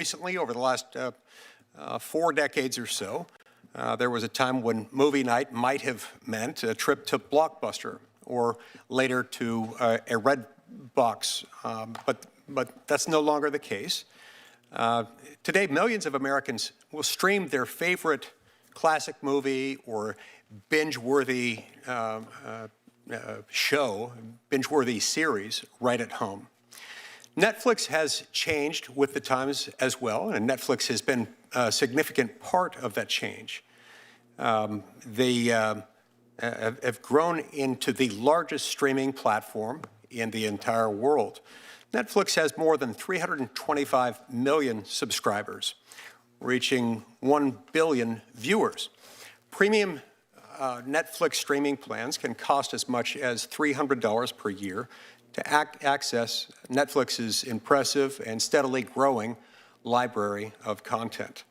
Recently, over the last 4 decades or so, there was a time when movie night might have meant a trip to Blockbuster or later to a red box, but that's no longer the case. Today, millions of Americans will stream their favorite classic movie or binge-worthy show, binge-worthy series right at home. Netflix has changed with the times as well, and Netflix has been a significant part of that change. They have grown into the largest streaming platform in the entire world. Netflix has more than 325 million subscribers, reaching 1 billion viewers. Premium Netflix streaming plans can cost as much as $300 per year to access Netflix's impressive and steadily growing library of content,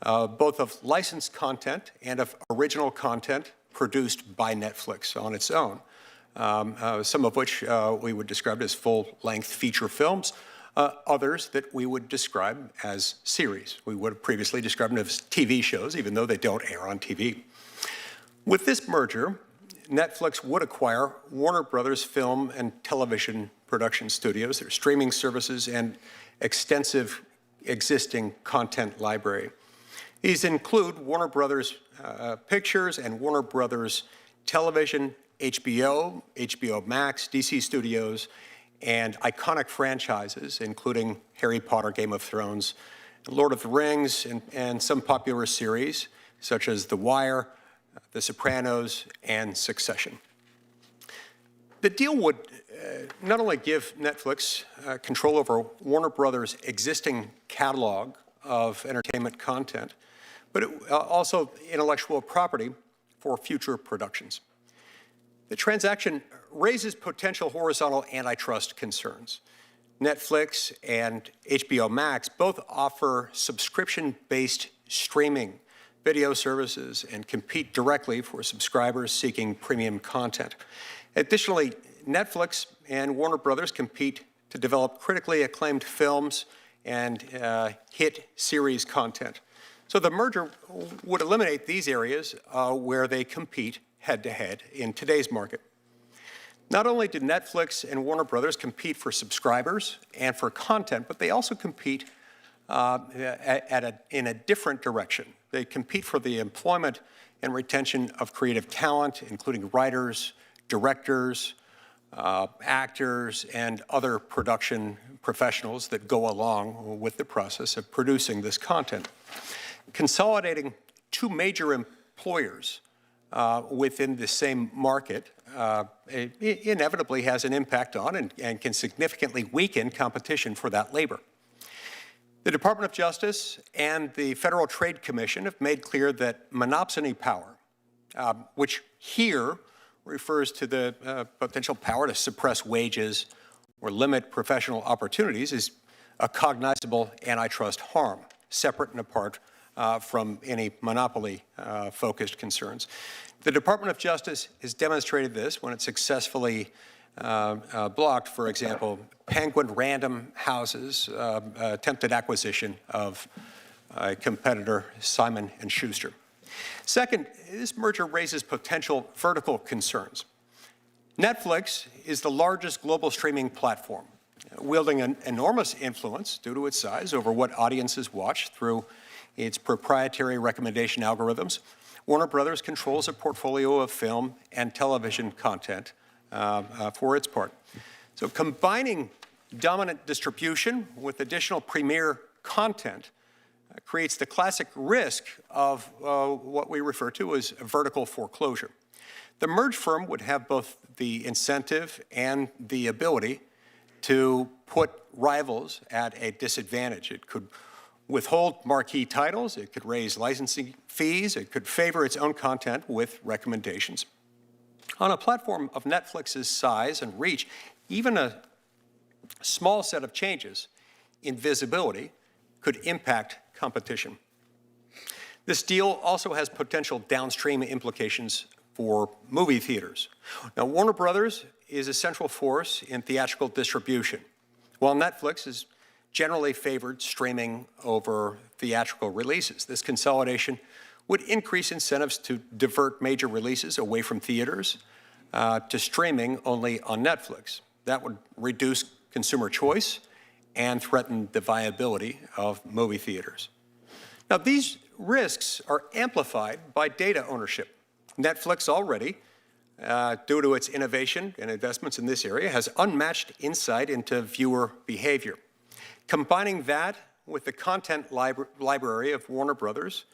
both of licensed content and of original content produced by Netflix on its own, some of which we would describe as full-length feature films, others that we would describe as series. We would have previously described them as TV shows, even though they don't air on TV. With this merger, Netflix would acquire Warner Brothers film and television production studios, their streaming services, and extensive existing content library. These include Warner Brothers Pictures and Warner Brothers Television, HBO, HBO Max, DC Studios, and iconic franchises, including Harry Potter, Game of Thrones, Lord of the Rings, and some popular series, such as The Wire, The Sopranos, and Succession. The deal would not only give Netflix control over Warner Brothers' existing catalog of entertainment content, but also intellectual property for future productions. The transaction raises potential horizontal antitrust concerns. Netflix and HBO Max both offer subscription-based streaming video services and compete directly for subscribers seeking premium content. Additionally, Netflix and Warner Brothers compete to develop critically acclaimed films and hit series content. So the merger would eliminate these areas where they compete head-to-head in today's market. Not only do Netflix and Warner Brothers compete for subscribers and for content, but they also compete in a different direction. They compete for the employment and retention of creative talent, including writers, directors, actors, and other production professionals that go along with the process of producing this content. Consolidating two major employers within the same market inevitably has an impact on and can significantly weaken competition for that labor. The Department of Justice and the Federal Trade Commission have made clear that monopsony power, which here refers to the potential power to suppress wages or limit professional opportunities, is a cognizable antitrust harm, separate and apart from any monopoly-focused concerns. The Department of Justice has demonstrated this when it successfully blocked, for example, Penguin Random House's attempted acquisition of a competitor, Simon & Schuster. Second, this merger raises potential vertical concerns. Netflix is the largest global streaming platform, wielding an enormous influence due to its size over what audiences watch through its proprietary recommendation algorithms. Warner Brothers controls a portfolio of film and television content for its part. So combining dominant distribution with additional premier content creates the classic risk of what we refer to as vertical foreclosure. The merged firm would have both the incentive and the ability to put rivals at a disadvantage. It could withhold marquee titles, it could raise licensing fees, it could favor its own content with recommendations. On a platform of Netflix's size and reach, even a small set of changes in visibility could impact competition. This deal also has potential downstream implications for movie theaters. Now, Warner Brothers is a central force in theatrical distribution, while Netflix is generally favored streaming over theatrical releases. This consolidation would increase incentives to divert major releases away from theaters to streaming only on Netflix. That would reduce consumer choice and threaten the viability of movie theaters. Now, these risks are amplified by data ownership. Netflix already, due to its innovation and investments in this area, has unmatched insight into viewer behavior. Combining that with the content library of Warner Brothers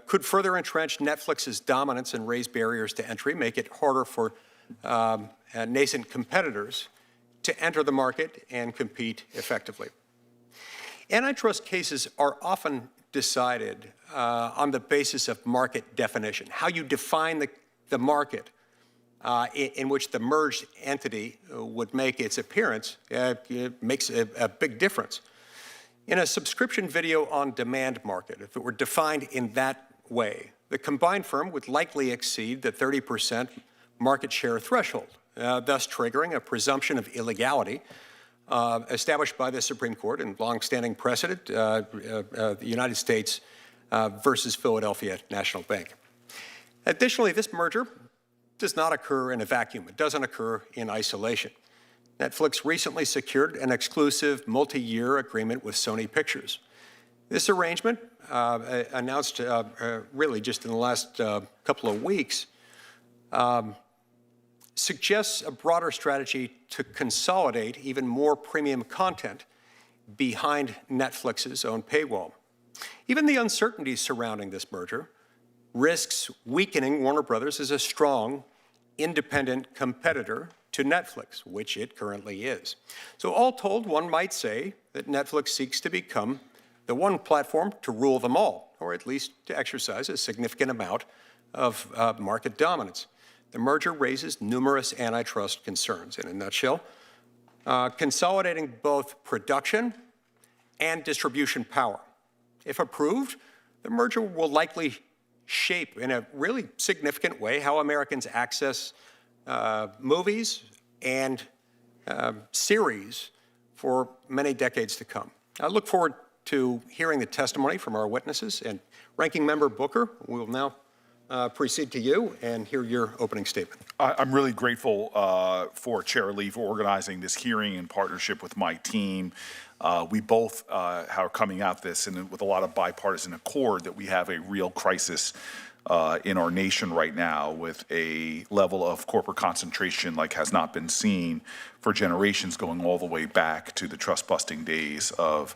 could further entrench Netflix's dominance and raise barriers to entry, make it harder for nascent competitors to enter the market and compete effectively. Antitrust cases are often decided on the basis of market definition, how you define the market in which the merged entity would make its appearance. It makes a big difference. In a subscription video on demand market, if it were defined in that way, the combined firm would likely exceed the 30% market share threshold, thus triggering a presumption of illegality established by the Supreme Court in longstanding precedent, the United States versus Philadelphia National Bank. Additionally, this merger does not occur in a vacuum. It doesn't occur in isolation. Netflix recently secured an exclusive multi-year agreement with Sony Pictures. This arrangement, announced really just in the last couple of weeks, suggests a broader strategy to consolidate even more premium content behind Netflix's own paywall. Even the uncertainty surrounding this merger risks weakening Warner Brothers as a strong, independent competitor to Netflix, which it currently is. So all told, one might say that Netflix seeks to become the one platform to rule them all, or at least to exercise a significant amount of market dominance. The merger raises numerous antitrust concerns. In a nutshell, consolidating both production and distribution power. If approved, the merger will likely shape in a really significant way how Americans access movies and series for many decades to come. I look forward to hearing the testimony from our witnesses. And Ranking Member Booker, we will now proceed to you and hear your opening statement. I'm really grateful for Chair Lee for organizing this hearing in partnership with my team. We both are coming at this and with a lot of bipartisan accord that we have a real crisis in our nation right now with a level of corporate concentration like has not been seen for generations, going all the way back to the trust-busting days of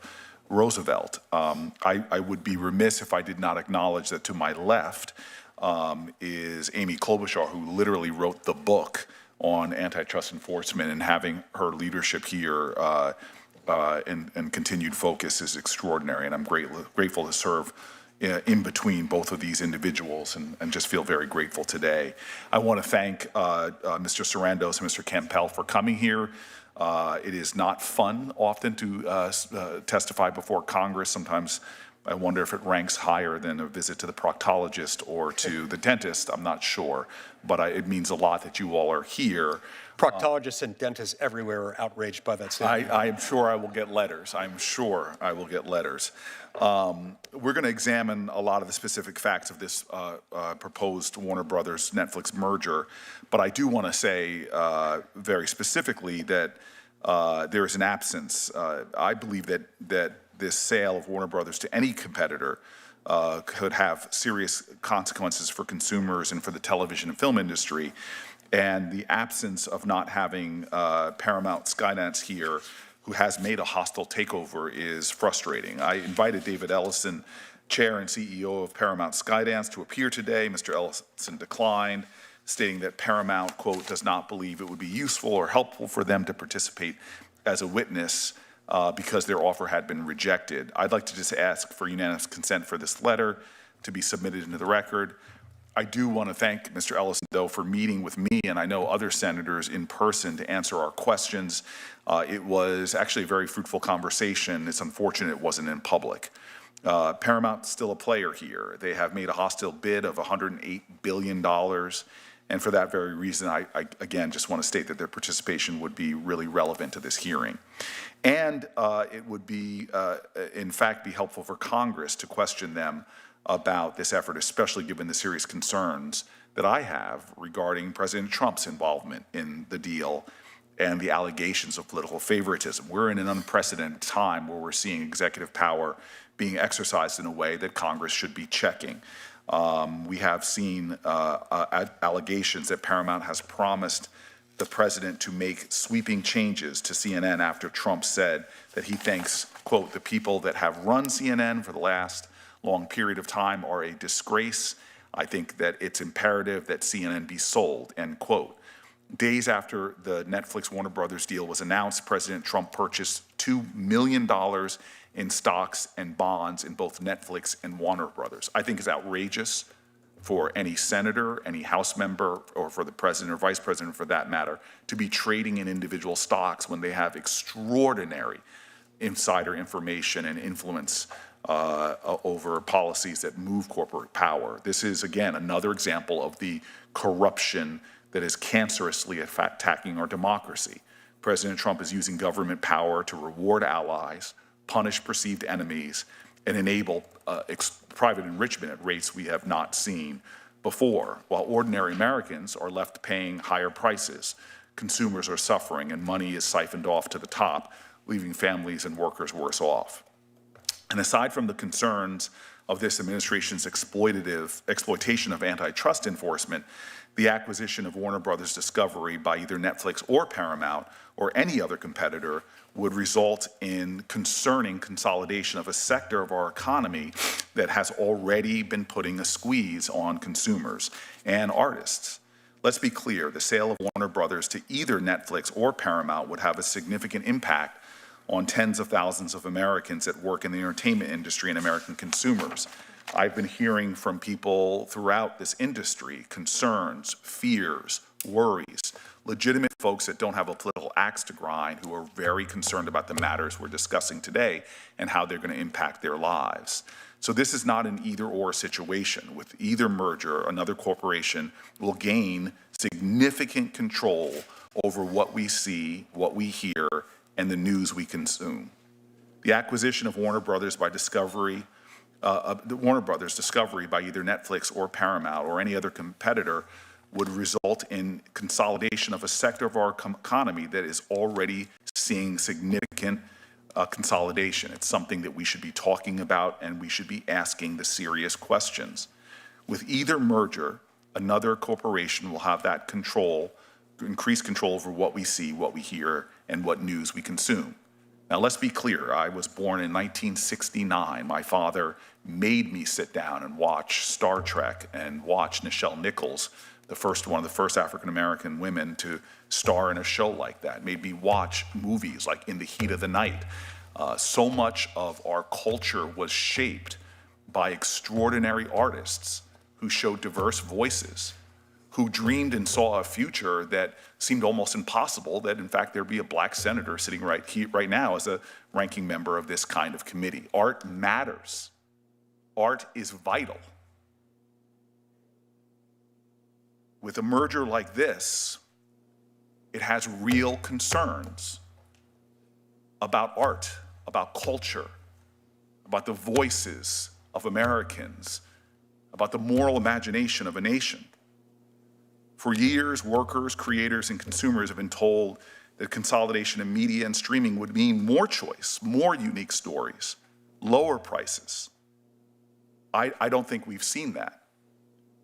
Roosevelt. I would be remiss if I did not acknowledge that to my left is Amy Klobuchar, who literally wrote the book on antitrust enforcement, and having her leadership here and continued focus is extraordinary. And I'm grateful to serve in between both of these individuals and just feel very grateful today. I want to thank Mr. Sarandos and Mr. Campbell for coming here. It is not fun often to testify before Congress. Sometimes I wonder if it ranks higher than a visit to the proctologist or to the dentist. I'm not sure, but it means a lot that you all are here. Proctologists and dentists everywhere are outraged by that statement. I am sure I will get letters. I'm sure I will get letters. We're going to examine a lot of the specific facts of this proposed Warner Brothers Netflix merger, but I do want to say very specifically that there is an absence. I believe that this sale of Warner Brothers to any competitor could have serious consequences for consumers and for the television and film industry. And the absence of not having Paramount Skydance here, who has made a hostile takeover, is frustrating. I invited David Ellison, Chair and CEO of Paramount Skydance, to appear today. Mr. Ellison declined, stating that Paramount, quote, does not believe it would be useful or helpful for them to participate as a witness because their offer had been rejected. I'd like to just ask for unanimous consent for this letter to be submitted into the record. I do want to thank Mr. Ellison, though, for meeting with me and I know other senators in person to answer our questions. It was actually a very fruitful conversation. It's unfortunate it wasn't in public. Paramount's still a player here. They have made a hostile bid of $108 billion, And for that very reason, I again just want to state that their participation would be really relevant to this hearing. And it would be, in fact, be helpful for Congress to question them about this effort, especially given the serious concerns that I have regarding President Trump's involvement in the deal and the allegations of political favoritism. We're in an unprecedented time where we're seeing executive power being exercised in a way that Congress should be checking. We have seen allegations that Paramount has promised the president to make sweeping changes to CNN after Trump said that he thinks, quote, the people that have run CNN for the last long period of time are a disgrace. I think that it's imperative that CNN be sold, end quote. Days after the Netflix Warner Brothers deal was announced, President Trump purchased $2 million in stocks and bonds in both Netflix and Warner Brothers. I think it's outrageous for any senator, any House member, or for the president or vice president for that matter, to be trading in individual stocks when they have extraordinary insider information and influence over policies that move corporate power. This is, again, another example of the corruption that is cancerously attacking our democracy. President Trump is using government power to reward allies, punish perceived enemies, and enable private enrichment at rates we have not seen before. While ordinary Americans are left paying higher prices, consumers are suffering, and money is siphoned off to the top, leaving families and workers worse off. And aside from the concerns of this administration's exploitation of antitrust enforcement, the acquisition of Warner Brothers Discovery by either Netflix or Paramount or any other competitor would result in concerning consolidation of a sector of our economy that has already been putting a squeeze on consumers and artists. Let's be clear, the sale of Warner Brothers to either Netflix or Paramount would have a significant impact on tens of thousands of Americans that work in the entertainment industry and American consumers. I've been hearing from people throughout this industry concerns, fears, worries, legitimate folks that don't have a political axe to grind who are very concerned about the matters we're discussing today and how they're going to impact their lives. So this is not an either-or situation. With either merger, another corporation will gain significant control over what we see, what we hear, and the news we consume. The acquisition of Warner Brothers by Discovery, Warner Brothers Discovery by either Netflix or Paramount or any other competitor would result in consolidation of a sector of our economy that is already seeing significant consolidation. It's something that we should be talking about, and we should be asking the serious questions. With either merger, another corporation will have that control, increased control over what we see, what we hear, and what news we consume. Now, let's be clear. I was born in 1969. My father made me sit down and watch Star Trek and watch Nichelle Nichols, one of the first African-American women to star in a show like that. Made me watch movies like In the Heat of the Night. So much of our culture was shaped by extraordinary artists who showed diverse voices, who dreamed and saw a future that seemed almost impossible, that in fact there'd be a black senator sitting right now as a ranking member of this kind of committee. Art matters. Art is vital. With a merger like this, it has real concerns about art, about culture, about the voices of Americans, about the moral imagination of a nation. For years, workers, creators, and consumers have been told that consolidation in media and streaming would mean more choice, more unique stories, lower prices. I don't think we've seen that.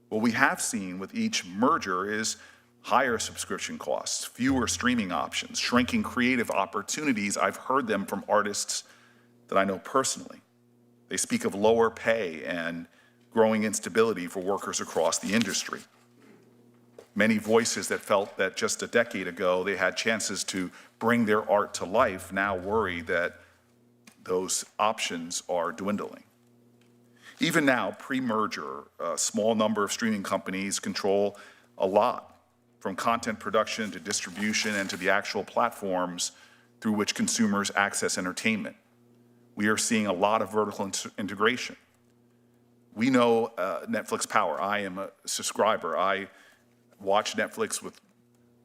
What we have seen with each merger is higher subscription costs, fewer streaming options, shrinking creative opportunities. I've heard them from artists that I know personally. They speak of lower pay and growing instability for workers across the industry. Many voices that felt that just a decade ago they had chances to bring their art to life now worry that those options are dwindling. Even now, pre-merger, a small number of streaming companies control a lot, from content production to distribution and to the actual platforms through which consumers access entertainment. We are seeing a lot of vertical integration. We know Netflix power. I am a subscriber. I watch Netflix with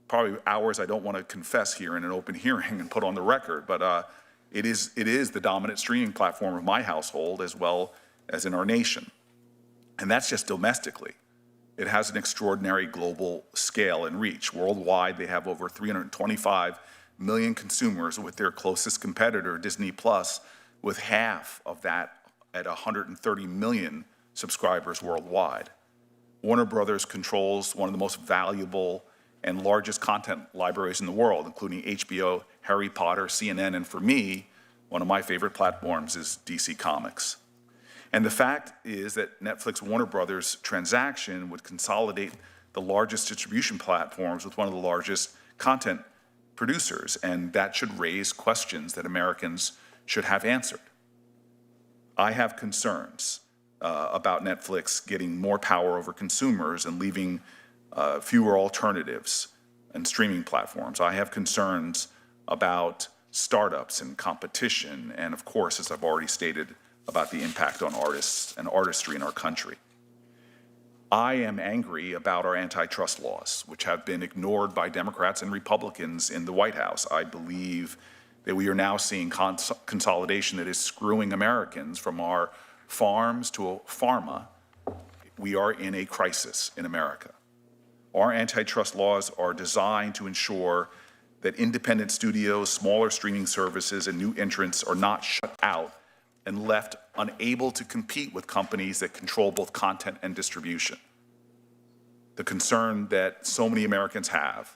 probably hours I don't want to confess here in an open hearing and put on the record, but it is the dominant streaming platform of my household as well as in our nation. And that's just domestically. It has an extraordinary global scale and reach. Worldwide, they have over 325 million consumers, with their closest competitor, Disney Plus, with half of that at 130 million subscribers worldwide. Warner Brothers controls one of the most valuable and largest content libraries in the world, including HBO, Harry Potter, CNN, and for me, one of my favorite platforms is DC Comics. And the fact is that Netflix Warner Brothers transaction would consolidate the largest distribution platforms with one of the largest content producers, and that should raise questions that Americans should have answered. I have concerns about Netflix getting more power over consumers and leaving fewer alternatives and streaming platforms. I have concerns about startups and competition, and of course, as I've already stated, about the impact on artists and artistry in our country. I am angry about our antitrust laws, which have been ignored by Democrats and Republicans in the White House. I believe that we are now seeing consolidation that is screwing Americans from our farms to pharma. We are in a crisis in America. Our antitrust laws are designed to ensure that independent studios, smaller streaming services, and new entrants are not shut out and left unable to compete with companies that control both content and distribution. The concern that so many Americans have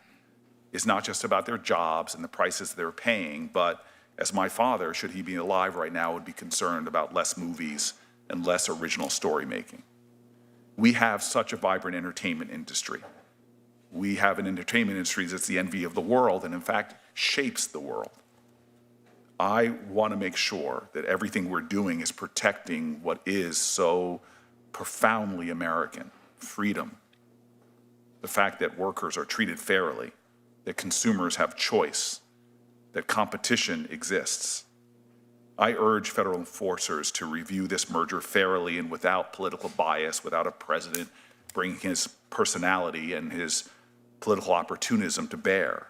is not just about their jobs and the prices they're paying, but as my father, should he be alive right now, would be concerned about less movies and less original story making. We have such a vibrant entertainment industry. We have an entertainment industry that's the envy of the world and in fact shapes the world. I want to make sure that everything we're doing is protecting what is so profoundly American: freedom, the fact that workers are treated fairly, that consumers have choice, that competition exists. I urge federal enforcers to review this merger fairly and without political bias, without a president bringing his personality and his political opportunism to bear.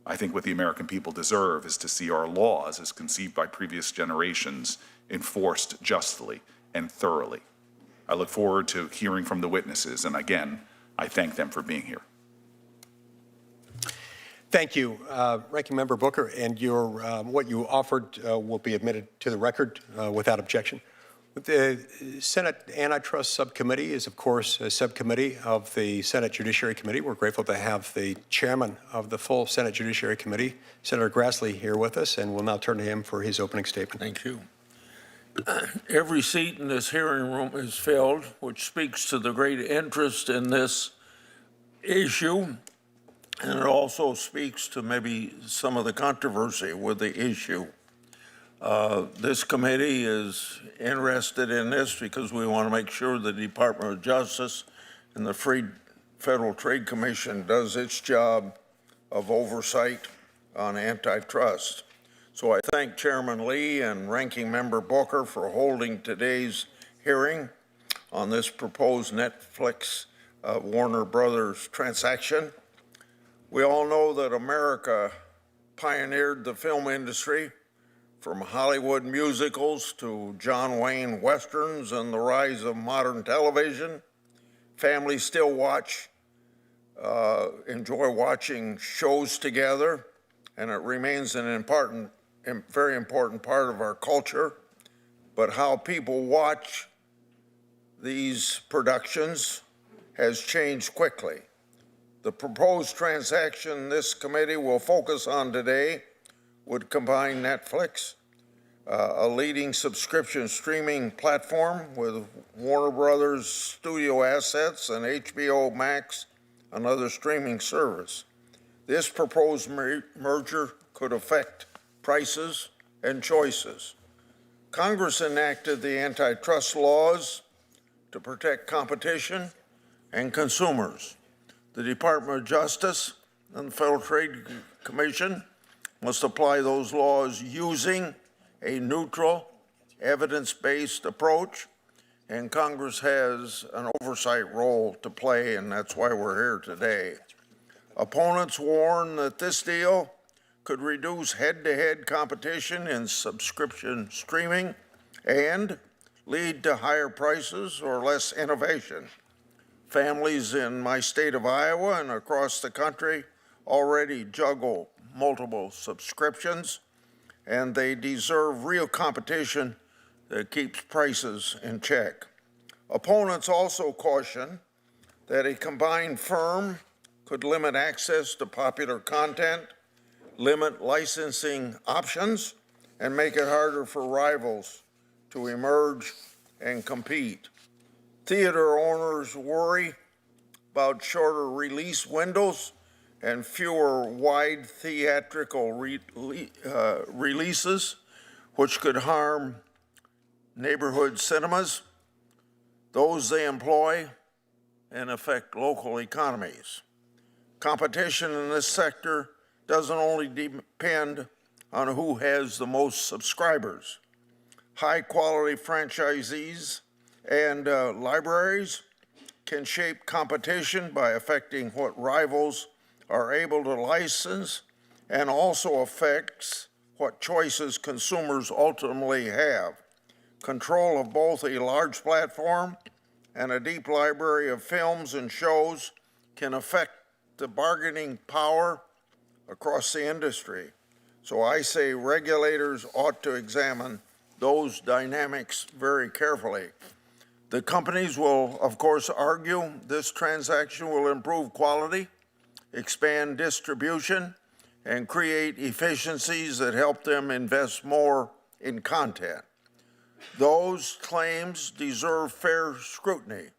I think what the American people deserve is to see our laws, as conceived by previous generations, enforced justly and thoroughly. I look forward to hearing from the witnesses, and again, I thank them for being here. Thank you, Ranking Member Booker, and your what you offered will be admitted to the record without objection. The Senate Antitrust Subcommittee is, of course, a subcommittee of the Senate Judiciary Committee. We're grateful to have the chairman of the full Senate Judiciary Committee, Senator Grassley, here with us, and we'll now turn to him for his opening statement. Thank you. Every seat in this hearing room is filled, which speaks to the great interest in this issue, and it also speaks to maybe some of the controversy with the issue. This committee is interested in this because we want to make sure the Department of Justice and the Federal Trade Commission does its job of oversight on antitrust. So I thank Chairman Lee and Ranking Member Booker for holding today's hearing on this proposed Netflix Warner Brothers transaction. We all know that America pioneered the film industry, from Hollywood musicals to John Wayne westerns and the rise of modern television. Families still enjoy watching shows together, and it remains an very important part of our culture. But how people watch these productions has changed quickly. The proposed transaction this committee will focus on today would combine Netflix, a leading subscription streaming platform, with Warner Brothers studio assets and HBO Max, another streaming service. This proposed merger could affect prices and choices. Congress enacted the antitrust laws to protect competition and consumers. The Department of Justice and the Federal Trade Commission must apply those laws using a neutral, evidence-based approach and Congress has an oversight role to play, and that's why we're here today. Opponents warn that this deal could reduce head-to-head competition in subscription streaming and lead to higher prices or less innovation. Families in my state of Iowa and across the country already juggle multiple subscriptions, and they deserve real competition that keeps prices in check. Opponents also caution that a combined firm could limit access to popular content, limit licensing options, and make it harder for rivals to emerge and compete. Theater owners worry about shorter release windows and fewer wide theatrical releases, which could harm neighborhood cinemas, those they employ, and affect local economies. Competition in this sector doesn't only depend on who has the most subscribers. High-quality franchisees and libraries can shape competition by affecting what rivals are able to license, and also affects what choices consumers ultimately have. Control of both a large platform and a deep library of films and shows can affect the bargaining power across the industry. So I say regulators ought to examine those dynamics very carefully. The companies will, of course, argue this transaction will improve quality, expand distribution, and create efficiencies that help them invest more in content. Those claims deserve fair scrutiny.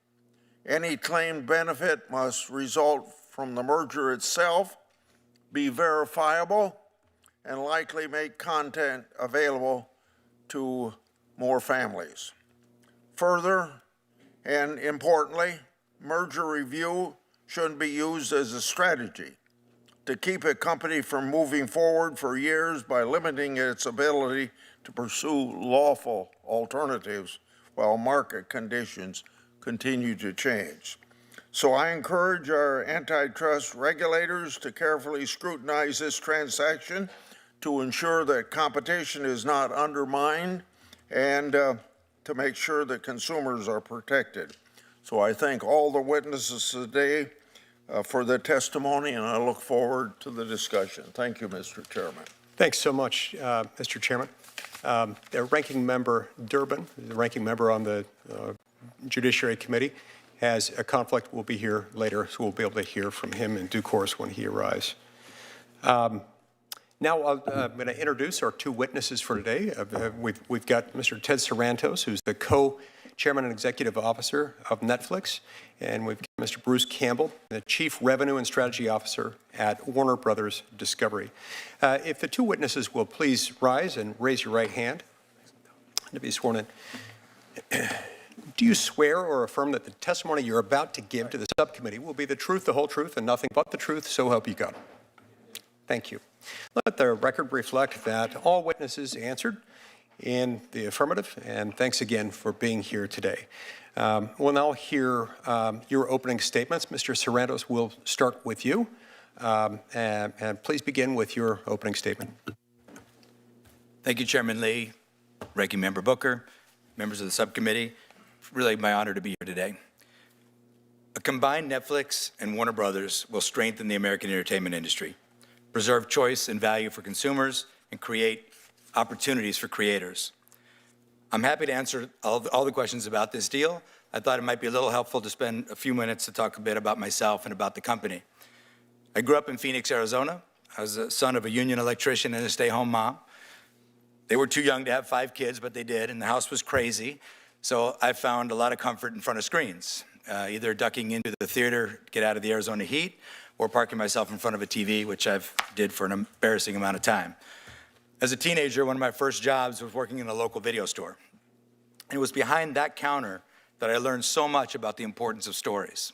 Any claimed benefit must result from the merger itself, be verifiable, and likely make content available to more families. Further, and importantly, merger review shouldn't be used as a strategy to keep a company from moving forward for years by limiting its ability to pursue lawful alternatives while market conditions continue to change. So I encourage our antitrust regulators to carefully scrutinize this transaction to ensure that competition is not undermined and to make sure that consumers are protected. So I thank all the witnesses today for their testimony, and I look forward to the discussion. Thank you, Mr. Chairman. Thanks so much, Mr. Chairman. The Ranking Member Durbin, the Ranking Member on the Judiciary Committee, has a conflict. Will be here later, so we'll be able to hear from him in due course when he arrives. Now I'm going to introduce our two witnesses for today. We've got Mr. Ted Sarandos, who's the co-chairman and executive officer of Netflix, and we've got Mr. Bruce Campbell, the chief revenue and strategy officer at Warner Brothers Discovery. If the two witnesses will please rise and raise your right hand to be sworn in. Do you swear or affirm that the testimony you're about to give to the subcommittee will be the truth, the whole truth, and nothing but the truth, so help you God? Thank you. Let the record reflect that all witnesses answered in the affirmative, and thanks again for being here today. We'll now hear your opening statements. Mr. Sarandos, we'll start with you, and please begin with your opening statement. Thank you, Chairman Lee, Ranking Member Booker, members of the subcommittee. Really my honor to be here today. A combined Netflix and Warner Brothers will strengthen the American entertainment industry, preserve choice and value for consumers, and create opportunities for creators. I'm happy to answer all the questions about this deal. I thought it might be a little helpful to spend a few minutes to talk a bit about myself and about the company. I grew up in Phoenix, Arizona. I was the son of a union electrician and a stay-home mom. They were too young to have 5 kids, but they did, and the house was crazy. So I found a lot of comfort in front of screens, either ducking into the theater to get out of the Arizona heat, or parking myself in front of a TV, which I've did for an embarrassing amount of time. As a teenager, one of my first jobs was working in a local video store. And it was behind that counter that I learned so much about the importance of stories.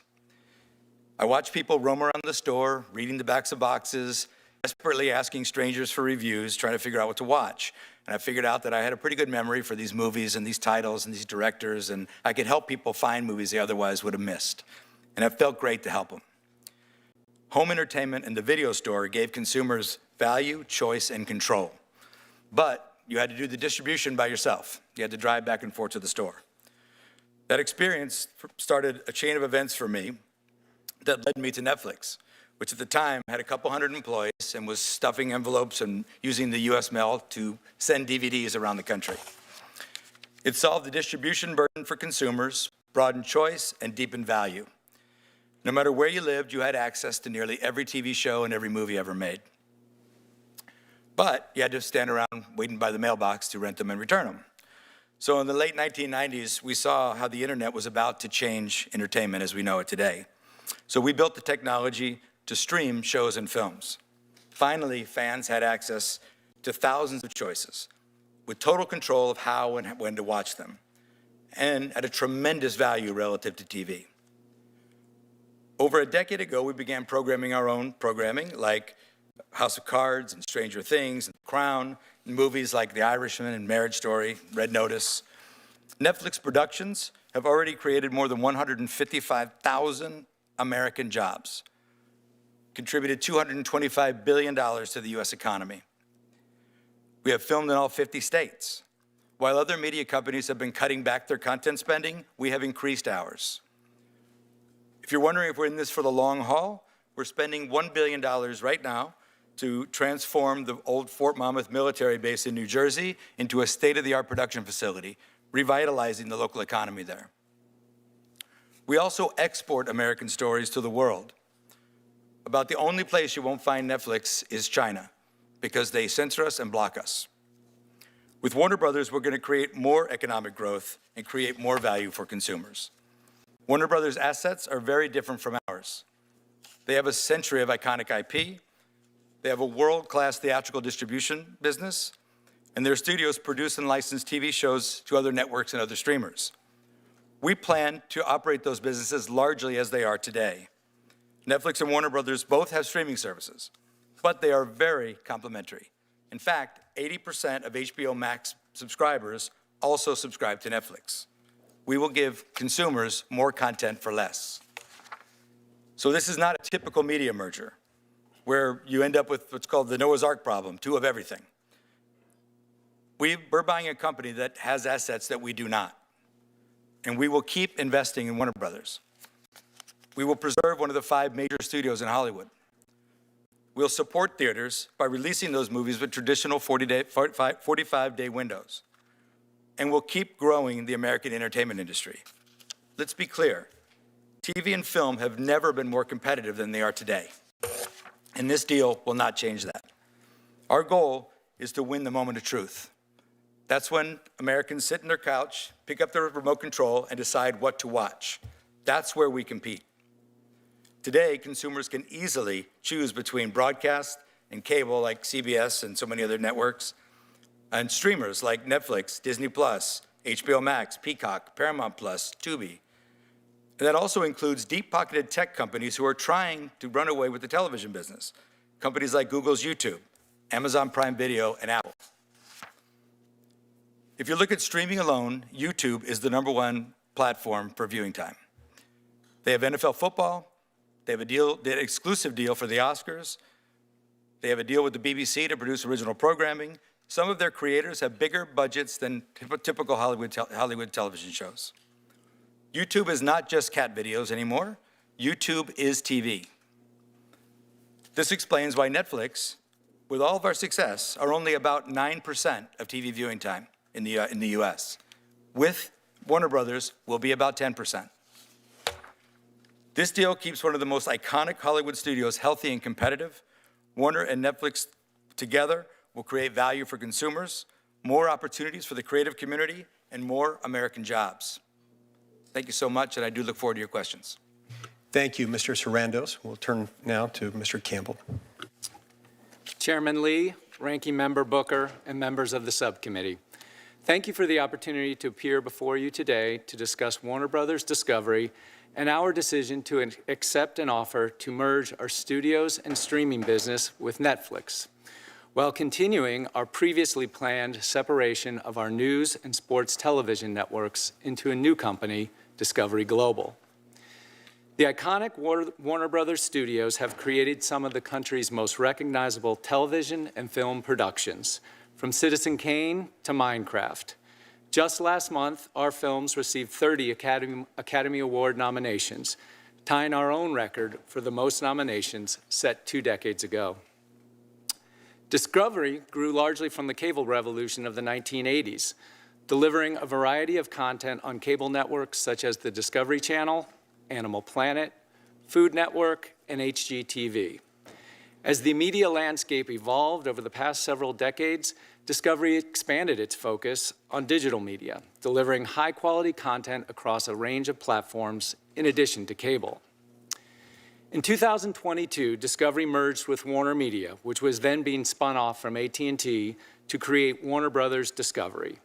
I watched people roam around the store, reading the backs of boxes, desperately asking strangers for reviews, trying to figure out what to watch. and I figured out that I had a pretty good memory for these movies and these titles and these directors, and I could help people find movies they otherwise would have missed. And it felt great to help them. Home entertainment and the video store gave consumers value, choice, and control. But you had to do the distribution by yourself. You had to drive back and forth to the store. That experience started a chain of events for me that led me to Netflix, which at the time had a couple hundred employees and was stuffing envelopes and using the US mail to send DVDs around the country. It solved the distribution burden for consumers, broadened choice, and deepened value. No matter where you lived, you had access to nearly every TV show and every movie ever made. But you had to stand around waiting by the mailbox to rent them and return them. So in the late 1990s, we saw how the internet was about to change entertainment as we know it today. So we built the technology to stream shows and films. Finally, fans had access to thousands of choices with total control of how and when to watch them, and at a tremendous value relative to TV. Over a decade ago, we began programming our own programming, like House of Cards and Stranger Things and The Crown, and movies like The Irishman and Marriage Story, Red Notice. Netflix productions have already created more than 155,000 American jobs, contributed $225 billion to the US economy. We have filmed in all 50 states. While other media companies have been cutting back their content spending, we have increased ours. If you're wondering if we're in this for the long haul, we're spending $1 billion right now to transform the old Fort Monmouth military base in New Jersey into a state-of-the-art production facility, revitalizing the local economy there. We also export American stories to the world. About the only place you won't find Netflix is China, because they censor us and block us. With Warner Brothers, we're going to create more economic growth and create more value for consumers. Warner Brothers' assets are very different from ours. They have a century of iconic IP, they have a world-class theatrical distribution business, and their studios produce and license TV shows to other networks and other streamers. We plan to operate those businesses largely as they are today. Netflix and Warner Brothers both have streaming services, but they are very complementary. In fact, 80% of HBO Max subscribers also subscribe to Netflix. We will give consumers more content for less. So this is not a typical media merger where you end up with what's called the Noah's Ark problem, two of everything. We're buying a company that has assets that we do not, and we will keep investing in Warner Brothers. We will preserve one of the 5 major studios in Hollywood. We'll support theaters by releasing those movies with traditional 45-day windows. And we'll keep growing the American entertainment industry. Let's be clear, TV and film have never been more competitive than they are today. And this deal will not change that. Our goal is to win the moment of truth. That's when Americans sit on their couch, pick up their remote control, and decide what to watch. That's where we compete. Today, consumers can easily choose between broadcast and cable like CBS and so many other networks, and streamers like Netflix, Disney+, HBO Max, Peacock, Paramount+, Tubi. And that also includes deep-pocketed tech companies who are trying to run away with the television business. Companies like Google's YouTube, Amazon Prime Video, and Apple. If you look at streaming alone, YouTube is the #1 platform for viewing time. They have NFL football, they have an exclusive deal for the Oscars, they have a deal with the BBC to produce original programming. Some of their creators have bigger budgets than typical Hollywood television shows. YouTube is not just cat videos anymore. YouTube is TV. This explains why Netflix, with all of our success, are only about 9% of TV viewing time in the US. With Warner Brothers, we'll be about 10%. This deal keeps one of the most iconic Hollywood studios healthy and competitive. Warner and Netflix together will create value for consumers, more opportunities for the creative community, and more American jobs. Thank you so much, and I do look forward to your questions. Thank you, Mr. Sarandos. We'll turn now to Mr. Campbell. Chairman Lee, Ranking Member Booker, and members of the subcommittee. Thank you for the opportunity to appear before you today to discuss Warner Brothers Discovery and our decision to accept an offer to merge our studios and streaming business with Netflix. while continuing our previously planned separation of our news and sports television networks into a new company, Discovery Global. The iconic Warner Brothers studios have created some of the country's most recognizable television and film productions, from Citizen Kane to Minecraft. Just last month, our films received 30 Academy Award nominations, tying our own record for the most nominations set 2 decades ago. Discovery grew largely from the cable revolution of the 1980s, delivering a variety of content on cable networks such as the Discovery Channel, Animal Planet, Food Network, and HGTV. As the media landscape evolved over the past several decades, Discovery expanded its focus on digital media, delivering high-quality content across a range of platforms in addition to cable. In 2022, Discovery merged with Warner Media, which was then being spun off from AT&T to create Warner Brothers Discovery.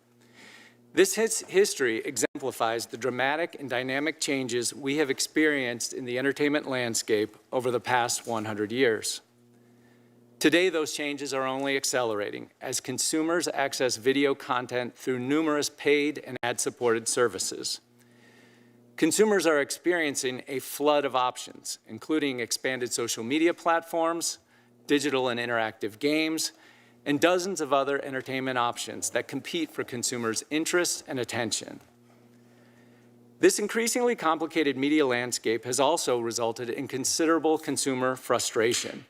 This history exemplifies the dramatic and dynamic changes we have experienced in the entertainment landscape over the past 100 years. Today, those changes are only accelerating as consumers access video content through numerous paid and ad-supported services. Consumers are experiencing a flood of options, including expanded social media platforms, digital and interactive games, and dozens of other entertainment options that compete for consumers' interest and attention. This increasingly complicated media landscape has also resulted in considerable consumer frustration.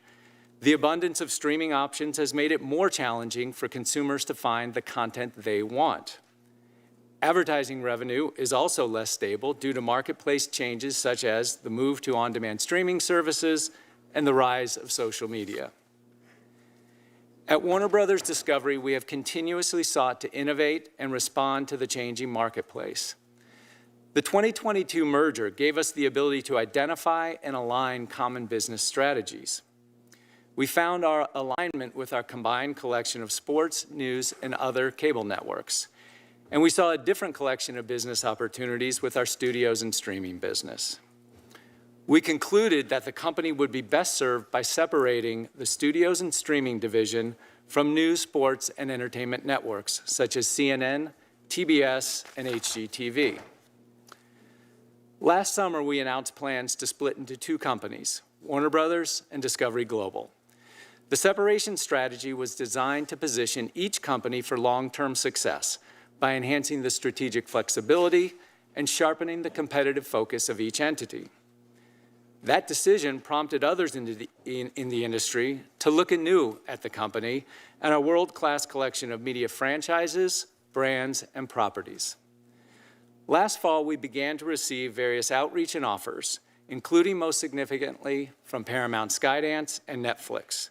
The abundance of streaming options has made it more challenging for consumers to find the content they want. Advertising revenue is also less stable due to marketplace changes such as the move to on-demand streaming services and the rise of social media. At Warner Brothers Discovery, we have continuously sought to innovate and respond to the changing marketplace. The 2022 merger gave us the ability to identify and align common business strategies. We found our alignment with our combined collection of sports, news, and other cable networks. And we saw a different collection of business opportunities with our studios and streaming business. We concluded that the company would be best served by separating the studios and streaming division from news, sports, and entertainment networks, such as CNN, TBS, and HGTV. Last summer, we announced plans to split into 2 companies, Warner Brothers and Discovery Global. The separation strategy was designed to position each company for long-term success by enhancing the strategic flexibility and sharpening the competitive focus of each entity. That decision prompted others in the industry to look anew at the company and our world-class collection of media franchises, brands, and properties. Last fall, we began to receive various outreach and offers, including most significantly from Paramount Skydance and Netflix.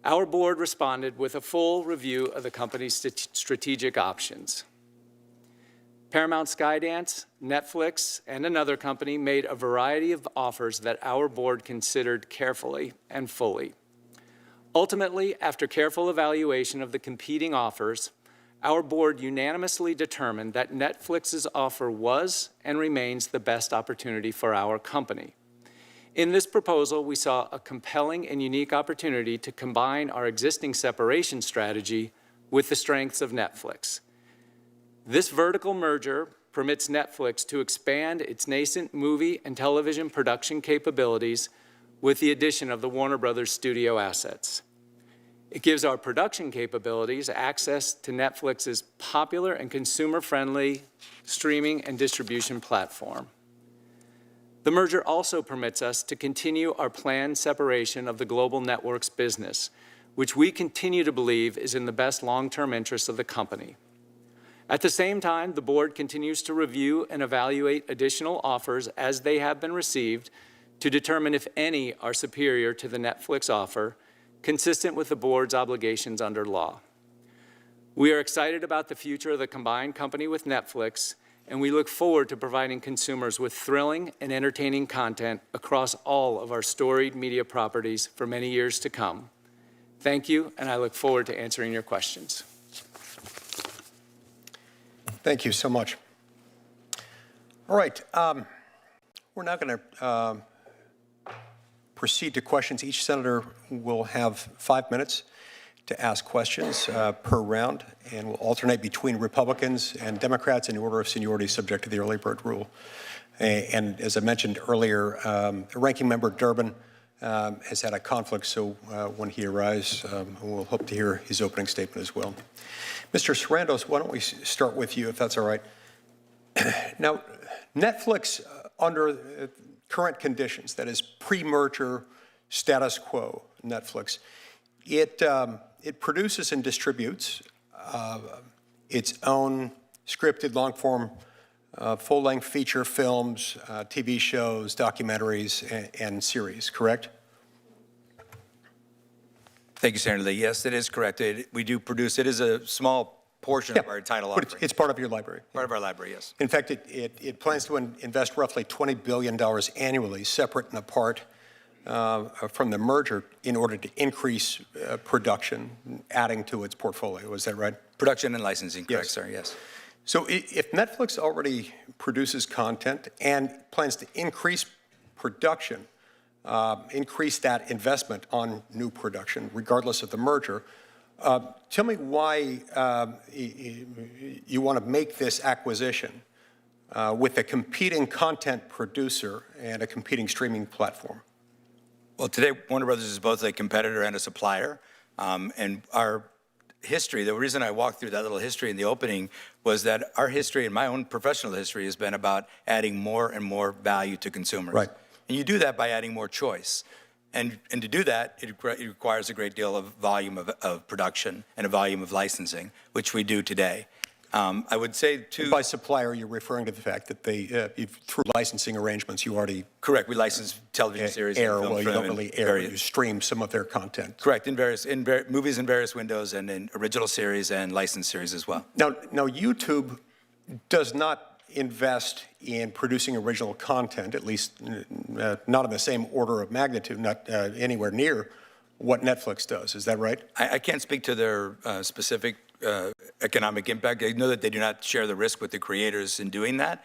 Our board responded with a full review of the company's strategic options. Paramount Skydance, Netflix, and another company made a variety of offers that our board considered carefully and fully. Ultimately, after careful evaluation of the competing offers, our board unanimously determined that Netflix's offer was and remains the best opportunity for our company. In this proposal, we saw a compelling and unique opportunity to combine our existing separation strategy with the strengths of Netflix. This vertical merger permits Netflix to expand its nascent movie and television production capabilities with the addition of the Warner Brothers studio assets. It gives our production capabilities access to Netflix's popular and consumer-friendly streaming and distribution platform. The merger also permits us to continue our planned separation of the global networks business, which we continue to believe is in the best long-term interests of the company. At the same time, the board continues to review and evaluate additional offers as they have been received to determine if any are superior to the Netflix offer, consistent with the board's obligations under law. We are excited about the future of the combined company with Netflix, and we look forward to providing consumers with thrilling and entertaining content across all of our storied media properties for many years to come. Thank you, and I look forward to answering your questions. Thank you so much. All right, we're now going to proceed to questions. Each senator will have 5 minutes to ask questions per round, and we'll alternate between Republicans and Democrats in order of seniority subject to the early bird rule. And as I mentioned earlier, Ranking Member Durbin has had a conflict, so when he arrives, we'll hope to hear his opening statement as well. Mr. Sarandos, why don't we start with you, if that's all right. Now, Netflix, under current conditions, that is pre-merger status quo Netflix, it produces and distributes its own scripted long-form, full-length feature films, TV shows, documentaries, and series, correct? Thank you, Senator Lee. Yes, it is correct. We do produce, it is a small portion of our title but offering. it's part of your library. Part of our library, yes. In fact, it plans to invest roughly $20 billion annually, separate and apart from the merger, in order to increase production, adding to its portfolio. Is that right? Production and licensing, correct, Yes. sir, yes. So if Netflix already produces content and plans to increase production, increase that investment on new production, regardless of the merger, tell me why you want to make this acquisition with a competing content producer and a competing streaming platform. Well, today, Warner Brothers is both a competitor and a supplier. And our history, the reason I walked through that little history in the opening was that our history and my own professional history has been about adding more and more value to consumers. Right. And you do that by adding more choice. And to do that, it requires a great deal of volume of production and a volume of licensing, which we do today. I would say, too... By supplier, you're referring to the fact that through licensing arrangements, you already... Correct. We license television series air, and film well, you from don't really air, you stream some of their content. Correct. In movies in various windows, and in original series and licensed series as well. Now, YouTube does not invest in producing original content, at least not in the same order of magnitude, not anywhere near what Netflix does. Is that right? I can't speak to their specific economic impact. I know that they do not share the risk with the creators in doing that.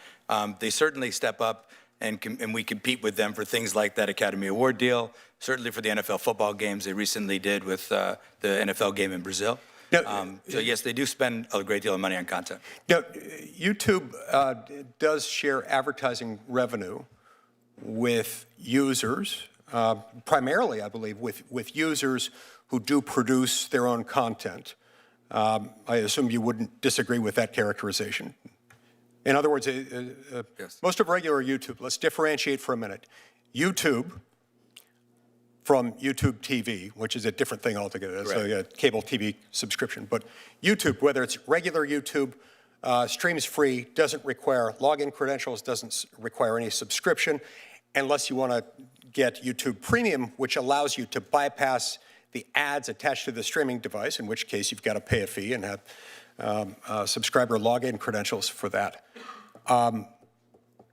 They certainly step up, and we compete with them for things like that Academy Award deal, certainly for the NFL football games they recently did with the NFL game in Brazil. Now, So yes, they do spend a great deal of money on content. Now, YouTube does share advertising revenue with users, primarily, I believe, with users who do produce their own content. I assume you wouldn't disagree with that characterization. In other words, Yes. most of regular YouTube, let's differentiate for a minute. YouTube from YouTube TV, which is a different thing altogether. It's like a cable TV subscription. But YouTube, whether it's regular YouTube, streams free, doesn't require login credentials, doesn't require any subscription, unless you want to get YouTube Premium, which allows you to bypass the ads attached to the streaming device, in which case you've got to pay a fee and have subscriber login credentials for that.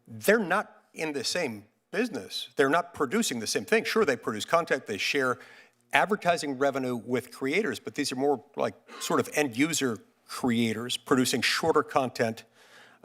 They're not in the same business. They're not producing the same thing. Sure, they produce content, they share advertising revenue with creators, but these are more like sort of end user creators producing shorter content,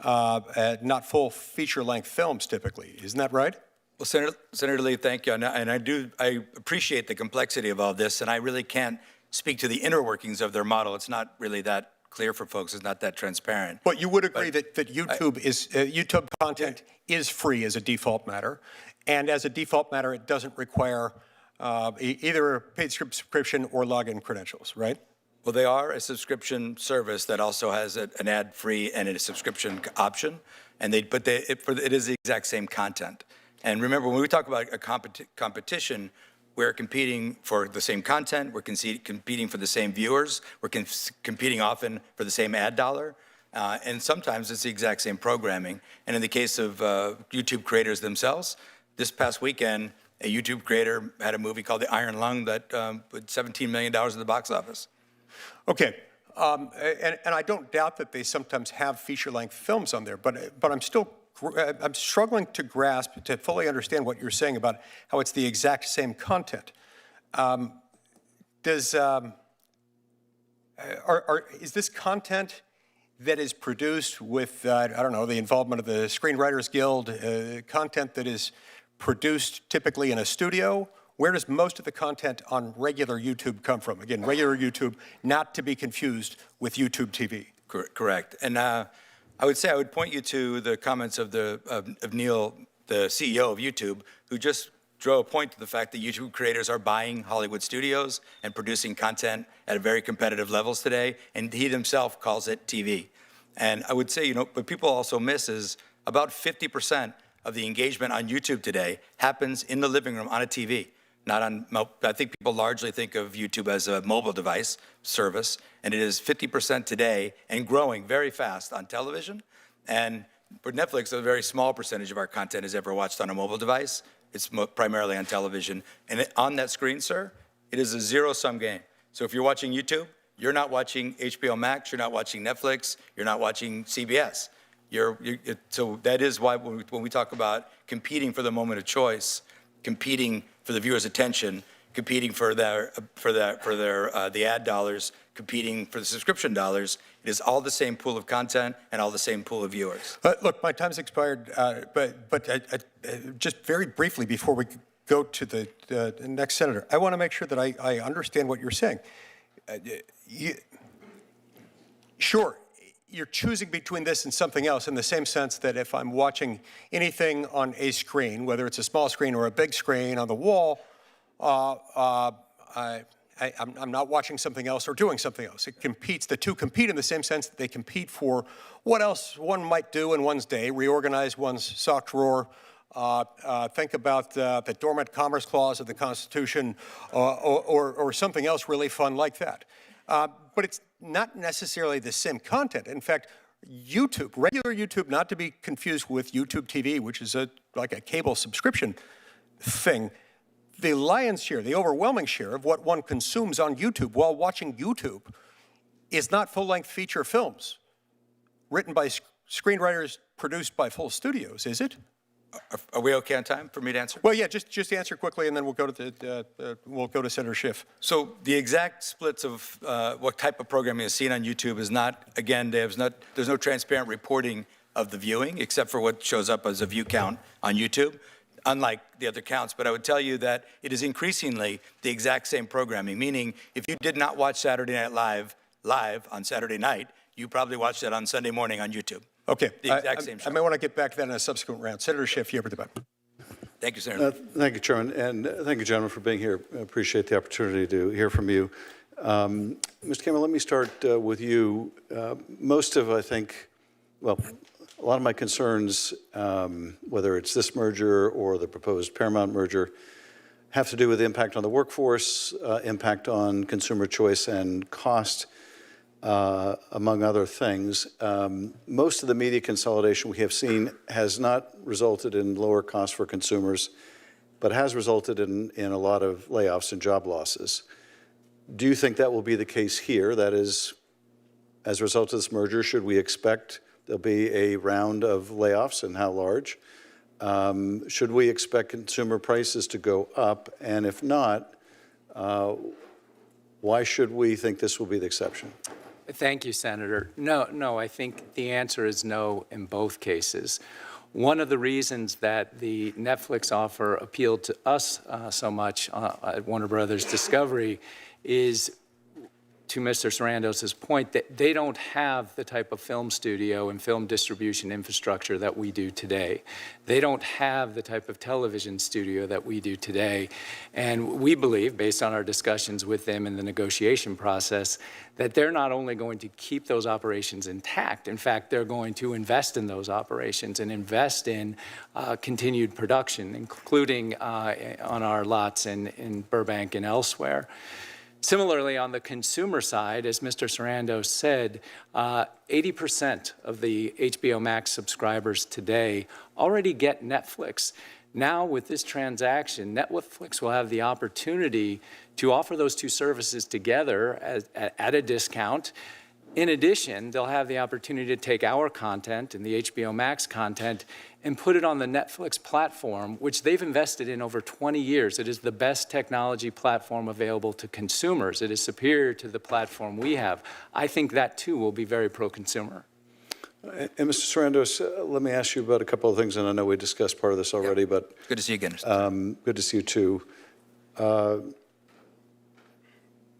not full feature length films typically. Isn't that right? Well, Senator Lee, thank you. And I appreciate the complexity of all this, and I really can't speak to the inner workings of their model. It's not really that clear for folks. It's not that transparent. But you would agree that YouTube YouTube content is free as a default matter, and as a default matter, it doesn't require either a paid subscription or login credentials, right? Well, they are a subscription service that also has an ad-free and a subscription option, and it is the exact same content. And remember, when we talk about a competition, we're competing for the same content, we're competing for the same viewers, we're competing often for the same ad dollar, and sometimes it's the exact same programming. And in the case of YouTube creators themselves, this past weekend, a YouTube creator had a movie called The Iron Lung that put $17 million at the box office. Okay, and I don't doubt that they sometimes have feature-length films on there, but I'm struggling to grasp, to fully understand what you're saying about how it's the exact same content. Is this content that is produced with, I don't know, the involvement of the Screenwriters Guild, content that is produced typically in a studio, where does most of the content on regular YouTube come from? Again, regular YouTube, not to be confused with YouTube TV. Correct. And I would say I would point you to the comments of Neil, the CEO of YouTube, who just drew a point to the fact that YouTube creators are buying Hollywood studios and producing content at very competitive levels today, and he himself calls it TV. And I would say, what people also miss is about 50% of the engagement on YouTube today happens in the living room on a TV, not on, I think people largely think of YouTube as a mobile device service, and it is 50% today and growing very fast on television. And for Netflix, a very small percentage of our content is ever watched on a mobile device. It's primarily on television. And on that screen, sir, it is a zero-sum game. So if you're watching YouTube, you're not watching HBO Max, you're not watching Netflix, you're not watching CBS. So that is why when we talk about competing for the moment of choice, competing for the viewer's attention, competing for the ad dollars, competing for the subscription dollars, it is all the same pool of content and all the same pool of viewers. Look, my time's expired, but just very briefly before we go to the next senator, I want to make sure that I understand what you're saying. Sure, you're choosing between this and something else in the same sense that if I'm watching anything on a screen, whether it's a small screen or a big screen on the wall, I'm not watching something else or doing something else. It competes. The two compete in the same sense that they compete for what else one might do in one's day, reorganize one's sock drawer, think about the dormant commerce clause of the Constitution, or something else really fun like that. But it's not necessarily the same content. In fact, YouTube, regular YouTube, not to be confused with YouTube TV, which is like a cable subscription thing, the lion's share, the overwhelming share of what one consumes on YouTube while watching YouTube is not full-length feature films written by screenwriters produced by full studios, is it? Are we okay on time for me to answer? Well, yeah, just answer quickly, and then we'll go to Senator Schiff. So the exact splits of what type of programming is seen on YouTube is not, again, there's no transparent reporting of the viewing, except for what shows up as a view count on YouTube, unlike the other counts. But I would tell you that it is increasingly the exact same programming, meaning if you did not watch Saturday Night Live on Saturday night, you probably watched it on Sunday morning on YouTube. Okay. The exact same show. I may want to get back to that in a subsequent round. Senator Schiff, you have the button. Thank you, Senator. Thank you, Chairman, and thank you, gentlemen, for being here. I appreciate the opportunity to hear from you. Mr. Cameron, let me start with you. Most of, I think, well, a lot of my concerns, whether it's this merger or the proposed Paramount merger, have to do with the impact on the workforce, impact on consumer choice and cost, among other things. Most of the media consolidation we have seen has not resulted in lower costs for consumers, but has resulted in a lot of layoffs and job losses. Do you think that will be the case here? That is, as a result of this merger, should we expect there'll be a round of layoffs, and how large? Should we expect consumer prices to go up? And if not, why should we think this will be the exception? Thank you, Senator. No, I think the answer is no in both cases. One of the reasons that the Netflix offer appealed to us so much at Warner Brothers Discovery is, to Mr. Sarandos' point, that they don't have the type of film studio and film distribution infrastructure that we do today. They don't have the type of television studio that we do today. And we believe, based on our discussions with them in the negotiation process, that they're not only going to keep those operations intact, in fact, they're going to invest in those operations and invest in continued production, including on our lots in Burbank and elsewhere. Similarly, on the consumer side, as Mr. Sarandos said, 80% of the HBO Max subscribers today already get Netflix. Now, with this transaction, Netflix will have the opportunity to offer those two services together at a discount. In addition, they'll have the opportunity to take our content and the HBO Max content and put it on the Netflix platform, which they've invested in over 20 years. It is the best technology platform available to consumers. It is superior to the platform we have. I think that, too, will be very pro-consumer. And Mr. Sarandos, let me ask you about a couple of things, and I know we discussed part of this already, but good to see you again. Good to see you, too.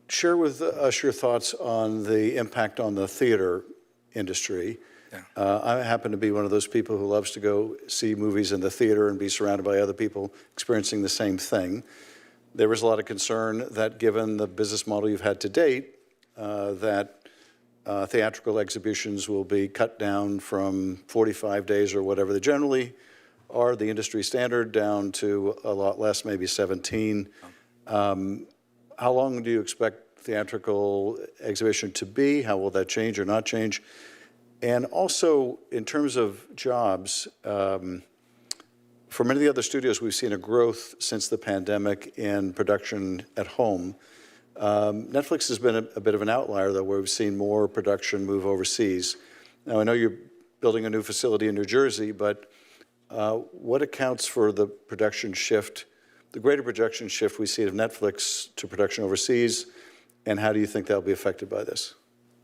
Share with us your thoughts on the impact on the theater industry. I happen to be one of those people who loves to go see movies in the theater and be surrounded by other people experiencing the same thing. There was a lot of concern that given the business model you've had to date, that theatrical exhibitions will be cut down from 45 days or whatever they generally are, the industry standard, down to a lot less, maybe 17. How long do you expect theatrical exhibition to be? How will that change or not change? And also, in terms of jobs, for many of the other studios, we've seen a growth since the pandemic in production at home. Netflix has been a bit of an outlier, though, where we've seen more production move overseas. Now, I know you're building a new facility in New Jersey, but what accounts for the production shift, the greater production shift we see of Netflix to production overseas, and how do you think that'll be affected by this?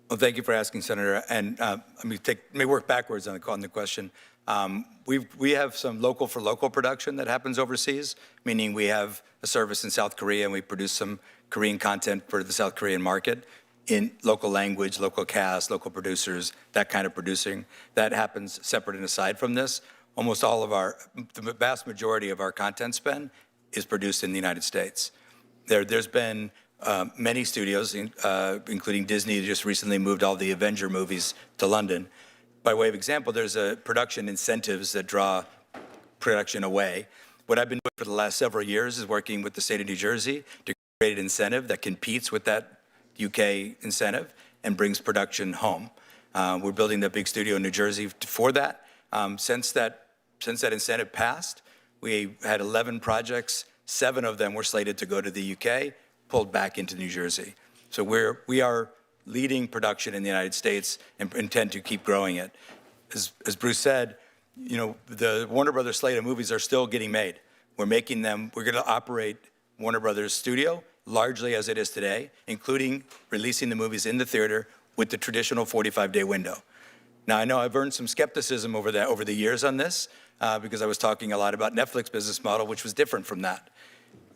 Well, thank you for asking, Senator. And let me work backwards on the question. We have some local for local production that happens overseas, meaning we have a service in South Korea and we produce some Korean content for the South Korean market in local language, local cast, local producers, that kind of producing. That happens separate and aside from this. Almost all of the vast majority of our content spend is produced in the United States. There's been many studios, including Disney, just recently moved all the Avenger movies to London. By way of example, there's production incentives that draw production away. What I've been doing for the last several years is working with the state of New Jersey to create an incentive that competes with that UK incentive and brings production home. We're building that big studio in New Jersey for that. Since that incentive passed, we had 11 projects. 7 of them were slated to go to the UK, pulled back into New Jersey. So we are leading production in the United States and intend to keep growing it. As Bruce said, you know, the Warner Brothers slate of movies are still getting made. We're making them, we're gonna operate Warner Brothers Studio largely as it is today, including releasing the movies in the theater with the traditional 45-day window. Now, I know I've earned some skepticism over the years on this because I was talking a lot about Netflix business model, which was different from that.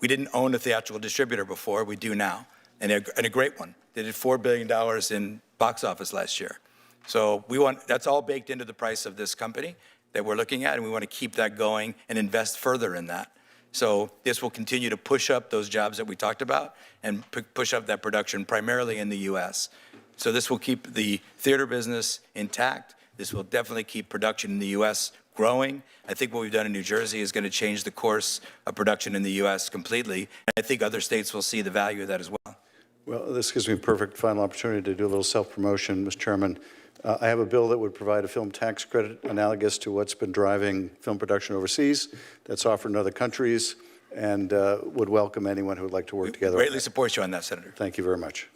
We didn't own a theatrical distributor before, we do now, and a great one. They did $4 billion in box office last year. So that's all baked into the price of this company that we're looking at, and we want to keep that going and invest further in that. So this will continue to push up those jobs that we talked about and push up that production primarily in the US. So this will keep the theater business intact. This will definitely keep production in the US growing. I think what we've done in New Jersey is going to change the course of production in the US completely. And I think other states will see the value of that as well. Well, this gives me a perfect final opportunity to do a little self-promotion, Mr. Chairman. I have a bill that would provide a film tax credit analogous to what's been driving film production overseas that's offered in other countries, and would welcome anyone who would like to work together. Greatly support you on that, Senator. Thank you very much.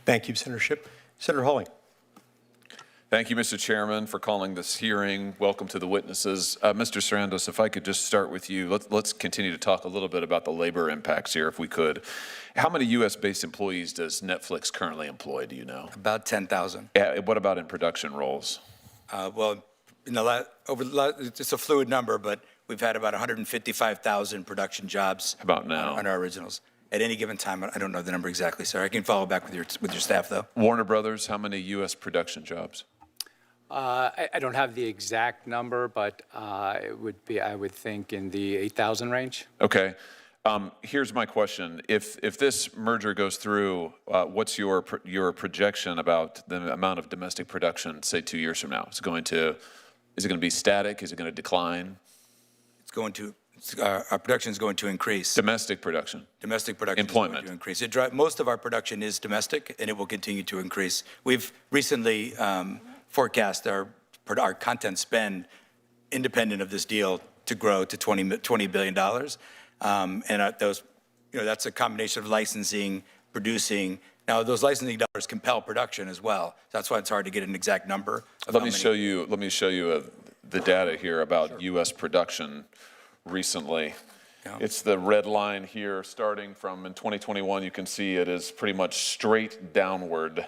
Thank you, Senator Shipp. Senator Hawley. Thank you, Mr. Chairman, for calling this hearing. Welcome to the witnesses. Mr. Sarandos, if I could just start with you, let's continue to talk a little bit about the labor impacts here, if we could. How many U.S.-based employees does Netflix currently employ, do you know? About 10,000. What about in production roles? Well, it's a fluid number, but we've had about 155,000 production jobs. About now? On our originals. At any given time, I don't know the number exactly, sir. I can follow back with your staff, though. Warner Brothers, how many U.S. production jobs? I don't have the exact number, but it would be, I would think, in the 8,000 range. Okay. Here's my question. If this merger goes through, what's your projection about the amount of domestic production, say 2 years from now? Is it going to be static? Is it going to decline? Our production is going to increase. Domestic production. Domestic production Employment. is going to increase. Most of our production is domestic, and it will continue to increase. We've recently forecast our content spend, independent of this deal, to grow to $20 billion. And that's a combination of licensing, producing. Now, those licensing dollars compel production as well. That's why it's hard to get an exact number. Let me show you the data here about U.S. production recently. Yeah. It's the red line here, starting from in 2021. You can see it is pretty much straight downward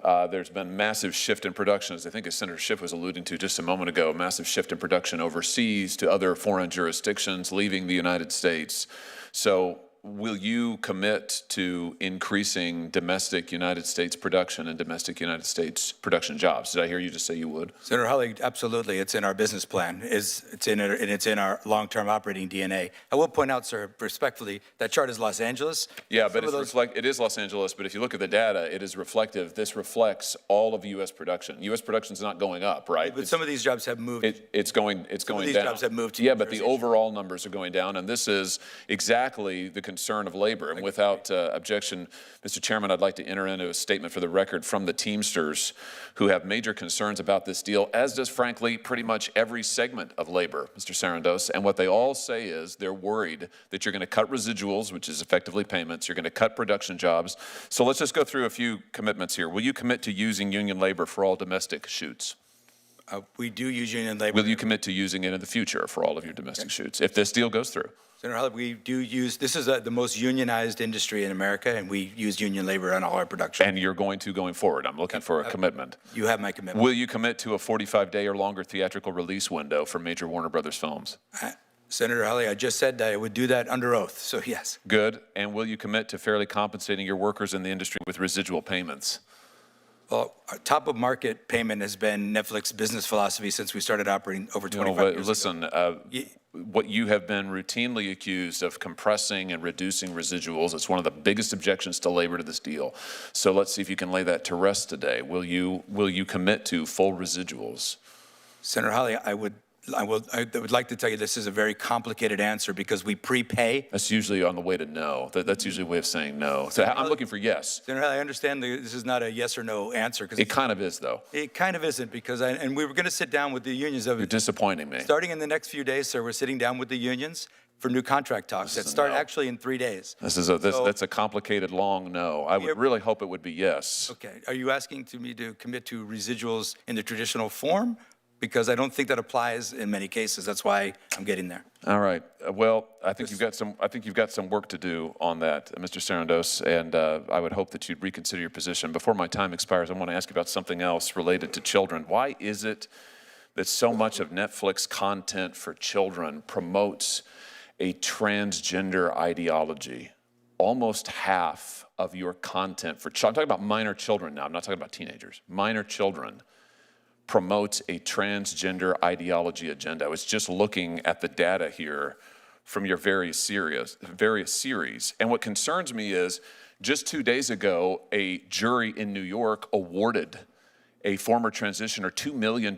There's been massive shift in production, as I think as Senator Schiff was alluding to just a moment ago, massive shift in production overseas to other foreign jurisdictions, leaving the United States. So will you commit to increasing domestic United States production and domestic United States production jobs? Did I hear you just say you would? Senator Hawley, absolutely. It's in our business plan. It's in our long-term operating DNA. I will point out, sir, respectfully, that chart is Los Angeles. Yeah, but it is Los Angeles, but if you look at the data, it is reflective. This reflects all of U.S. production. U.S. production is not going up, right? But some of these jobs have moved. It's going Some of these down. jobs have moved to Yeah, New but the Jersey. overall numbers are going down, and this is exactly the concern of labor. And without objection, Mr. Chairman, I'd like to enter into a statement for the record from the Teamsters, who have major concerns about this deal, as does, frankly, pretty much every segment of labor, Mr. Sarandos. And what they all say is they're worried that you're going to cut residuals, which is effectively payments. You're going to cut production jobs. So let's just go through a few commitments here. Will you commit to using union labor for all domestic shoots? We do use union labor. Will you commit to using it in the future for all of your domestic shoots if this deal goes through? Senator Hawley, we do use, this is the most unionized industry in America, and we use union labor on all our production. And you're going forward. I'm looking for a commitment. You have my commitment. Will you commit to a 45-day or longer theatrical release window for major Warner Brothers films? Senator Hawley, I just said that I would do that under oath, so yes. Good. And will you commit to fairly compensating your workers in the industry with residual payments? Well, our top of market payment has been Netflix business philosophy since we started operating over 25 years listen, ago. what you have been routinely accused of compressing and reducing residuals, it's one of the biggest objections to labor to this deal. So let's see if you can lay that to rest today. Will you commit to full residuals? Senator Hawley, I would like to tell you this is a very complicated answer because we prepay. That's usually on the way to no. That's usually a way of saying no. So I'm looking for yes. Senator Hawley, I understand this is not a yes or no answer. It kind of is, though. It kind of isn't because and we were going to sit down with the unions. You're disappointing me. Starting in the next few days, sir, we're sitting down with the unions for new contract talks that start actually in 3 days. That's a complicated, long no. I would really hope it would be yes. Okay. Are you asking me to commit to residuals in the traditional form? Because I don't think that applies in many cases. That's why I'm getting there. All right. Well, I think you've got some work to do on that, Mr. Sarandos, and I would hope that you'd reconsider your position. Before my time expires, I want to ask you about something else related to children. Why is it that so much of Netflix content for children promotes a transgender ideology? Almost half of your content for children, I'm talking about minor children now, I'm not talking about teenagers, minor children, promotes a transgender ideology agenda. I was just looking at the data here from your various series. And what concerns me is just 2 days ago, a jury in New York awarded a former transitioner $2 million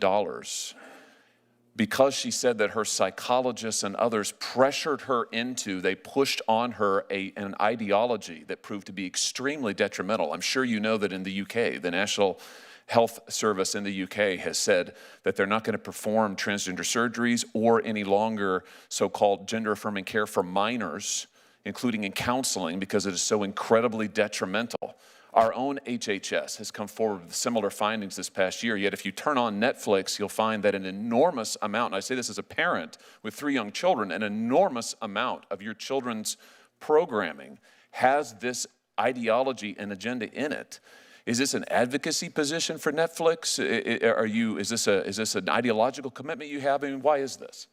because she said that her psychologists and others pressured her into, they pushed on her an ideology that proved to be extremely detrimental. I'm sure you know that in the UK, the National Health Service in the UK has said that they're not going to perform transgender surgeries or any longer so-called gender-affirming care for minors, including in counseling, because it is so incredibly detrimental. Our own HHS has come forward with similar findings this past year, yet if you turn on Netflix, you'll find that an enormous amount, and I say this as a parent with 3 young children, an enormous amount of your children's programming has this ideology and agenda in it. Is this an advocacy position for Netflix? Is this an ideological commitment you have? I mean, why is this?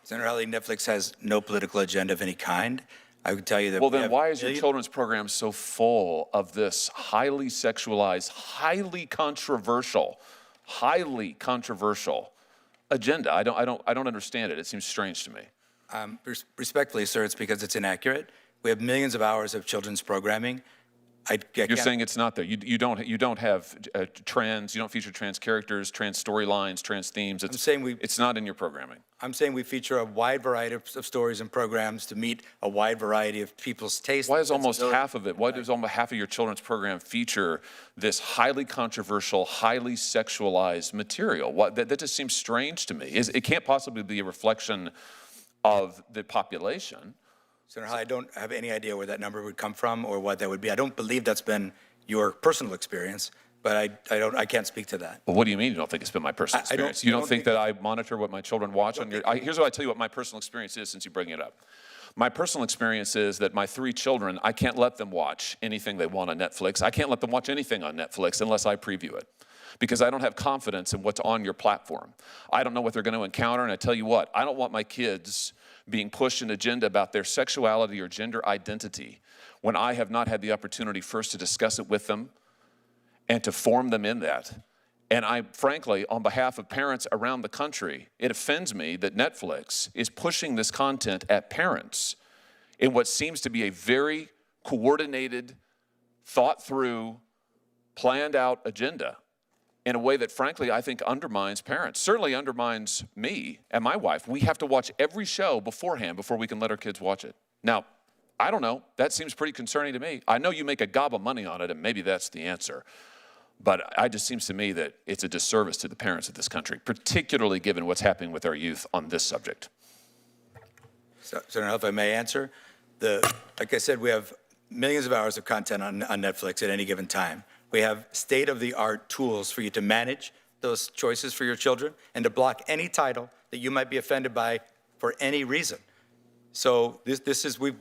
Senator Hawley, Netflix has no political agenda of any kind. I would tell you that. Well, then why is your children's program so full of this highly sexualized, highly controversial agenda? I don't understand it. It seems strange to me. Respectfully, sir, it's because it's inaccurate. We have millions of hours of children's programming. You're saying it's not there. You don't have trans. You don't feature trans characters, trans storylines, trans themes. It's not in your programming. I'm saying we feature a wide variety of stories and programs to meet a wide variety of people's tastes. Why is almost half of it? Why does almost half of your children's program feature this highly controversial, highly sexualized material? That just seems strange to me. It can't possibly be a reflection of the population. Senator Hawley, I don't have any idea where that number would come from or what that would be. I don't believe that's been your personal experience, but I can't speak to that. Well, what do you mean you don't think it's been my personal experience? You don't think that I monitor what my children watch on your... Here's what I tell you what my personal experience is since you bring it up. My personal experience is that my 3 children, I can't let them watch anything they want on Netflix. I can't let them watch anything on Netflix unless I preview it, because I don't have confidence in what's on your platform. I don't know what they're going to encounter, and I tell you what, I don't want my kids being pushed an agenda about their sexuality or gender identity when I have not had the opportunity first to discuss it with them and to form them in that. And I, frankly, on behalf of parents around the country, it offends me that Netflix is pushing this content at parents in what seems to be a very coordinated, thought through, planned out agenda in a way that, frankly, I think undermines parents, certainly undermines me and my wife. We have to watch every show beforehand before we can let our kids watch it. Now, I don't know. That seems pretty concerning to me. I know you make a gob of money on it, and maybe that's the answer. But it just seems to me that it's a disservice to the parents of this country, particularly given what's happening with our youth on this subject. So, Senator, if I may answer, like I said, we have millions of hours of content on Netflix at any given time. We have state-of-the-art tools for you to manage those choices for your children and to block any title that you might be offended by for any reason. So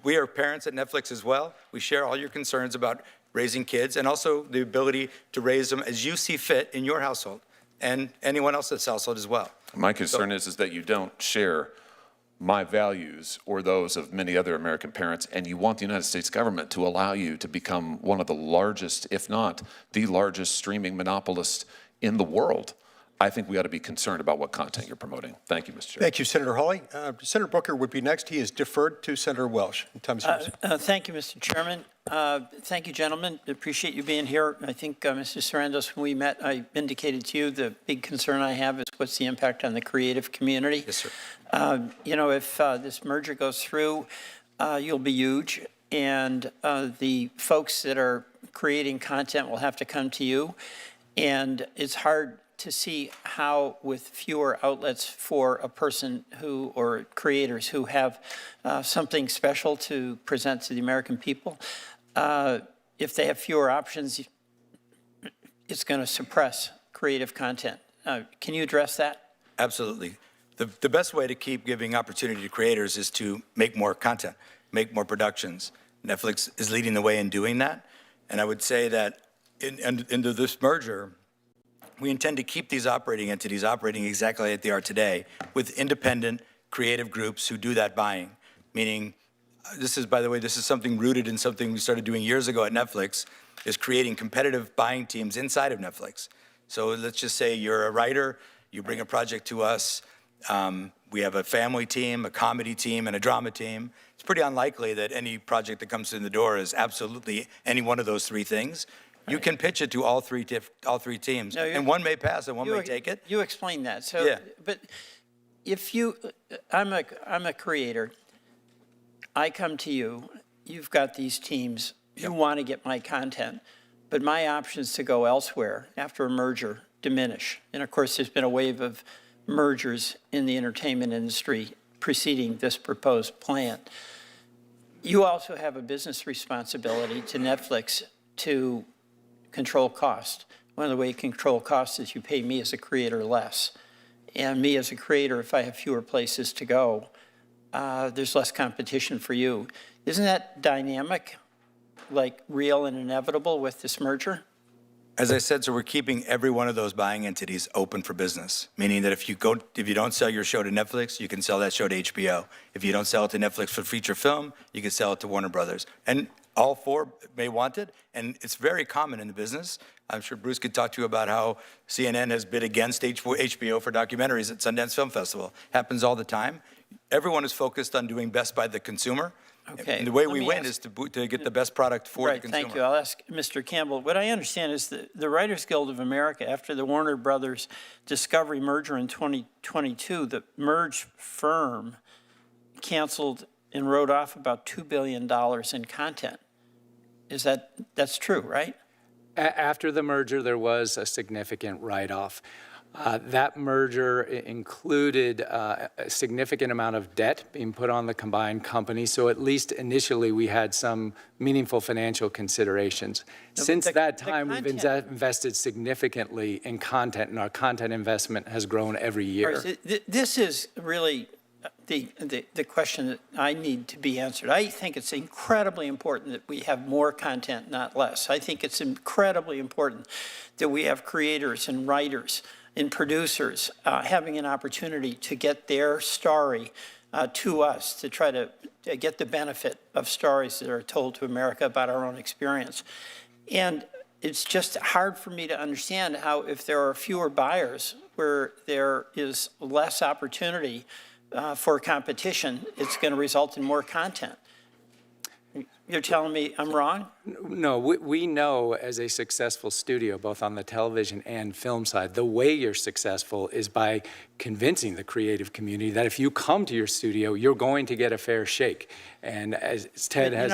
we are parents at Netflix as well. We share all your concerns about raising kids and also the ability to raise them as you see fit in your household and anyone else's household as well. My concern is that you don't share my values or those of many other American parents, and you want the United States government to allow you to become one of the largest, if not the largest, streaming monopolist in the world. I think we ought to be concerned about what content you're promoting. Thank you, Mr. Chair. Thank you, Senator Hawley. Senator Booker would be next. He is deferred to Senator Welsh. Time's yours. Thank you, Mr. Chairman. Thank you, gentlemen. Appreciate you being here. I think, Mr. Sarandos, when we met, I indicated to you the big concern I have is what's the impact on the creative community. Yes, sir. You know, if this merger goes through, you'll be huge, and the folks that are creating content will have to come to you, and it's hard to see how, with fewer outlets for a person who, or creators who have something special to present to the American people, if they have fewer options, it's going to suppress creative content. Can you address that? Absolutely. The best way to keep giving opportunity to creators is to make more content, make more productions. Netflix is leading the way in doing that. And I would say that into this merger, we intend to keep these operating entities operating exactly like they are today with independent creative groups who do that buying. Meaning, this is, by the way, this is something rooted in something we started doing years ago at Netflix, is creating competitive buying teams inside of Netflix. So let's just say you're a writer, you bring a project to us, we have a family team, a comedy team, and a drama team. It's pretty unlikely that any project that comes in the door is absolutely any one of those 3 things. You can pitch it to all three teams, No, and one may pass and one may take it. You explained that. So, Yeah. But if I'm a creator, I come to you, you've got these teams, you want to get my content, but my options to go elsewhere after a merger diminish. And of course, there's been a wave of mergers in the entertainment industry preceding this proposed plan. You also have a business responsibility to Netflix to control cost. One of the ways you control cost is you pay me as a creator less. And me as a creator, if I have fewer places to go, there's less competition for you. Isn't that dynamic, like real and inevitable with this merger? As I said, so we're keeping every one of those buying entities open for business, meaning that if you don't sell your show to Netflix, you can sell that show to HBO. If you don't sell it to Netflix for feature film, you can sell it to Warner Brothers. And all 4 may want it, and it's very common in the business. I'm sure Bruce could talk to you about how CNN has bid against HBO for documentaries at Sundance Film Festival. Happens all the time. Everyone is focused on doing best by the consumer. Okay. And the way Let we me win ask- is to get the best product for the Right, consumer. thank you. I'll ask Mr. Campbell. What I understand is that the Writers Guild of America, after the Warner Brothers Discovery merger in 2022, the merged firm canceled and wrote off about $2 billion in content. That's true, right? After the merger, there was a significant write-off. That merger included a significant amount of debt being put on the combined company, so at least initially we had some meaningful financial considerations. Since that time, we've invested significantly in content, and our content investment has grown every year. This is really the question that I need to be answered. I think it's incredibly important that we have more content, not less. I think it's incredibly important that we have creators and writers and producers having an opportunity to get their story to us, to try to get the benefit of stories that are told to America about our own experience. And it's just hard for me to understand how, if there are fewer buyers, where there is less opportunity for competition, it's going to result in more content. You're telling me I'm wrong? No, we know as a successful studio, both on the television and film side, the way you're successful is by convincing the creative community that if you come to your studio, you're going to get a fair shake. And as Ted has...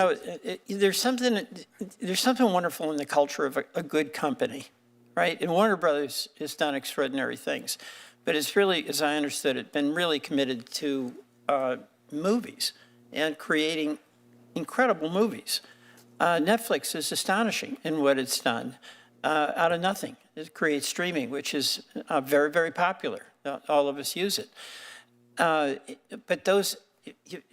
There's something wonderful in the culture of a good company, right? And Warner Brothers has done extraordinary things. But it's really, as I understood it, been really committed to movies and creating incredible movies. Netflix is astonishing in what it's done out of nothing. It creates streaming, which is very, very popular. All of us use it. But those, if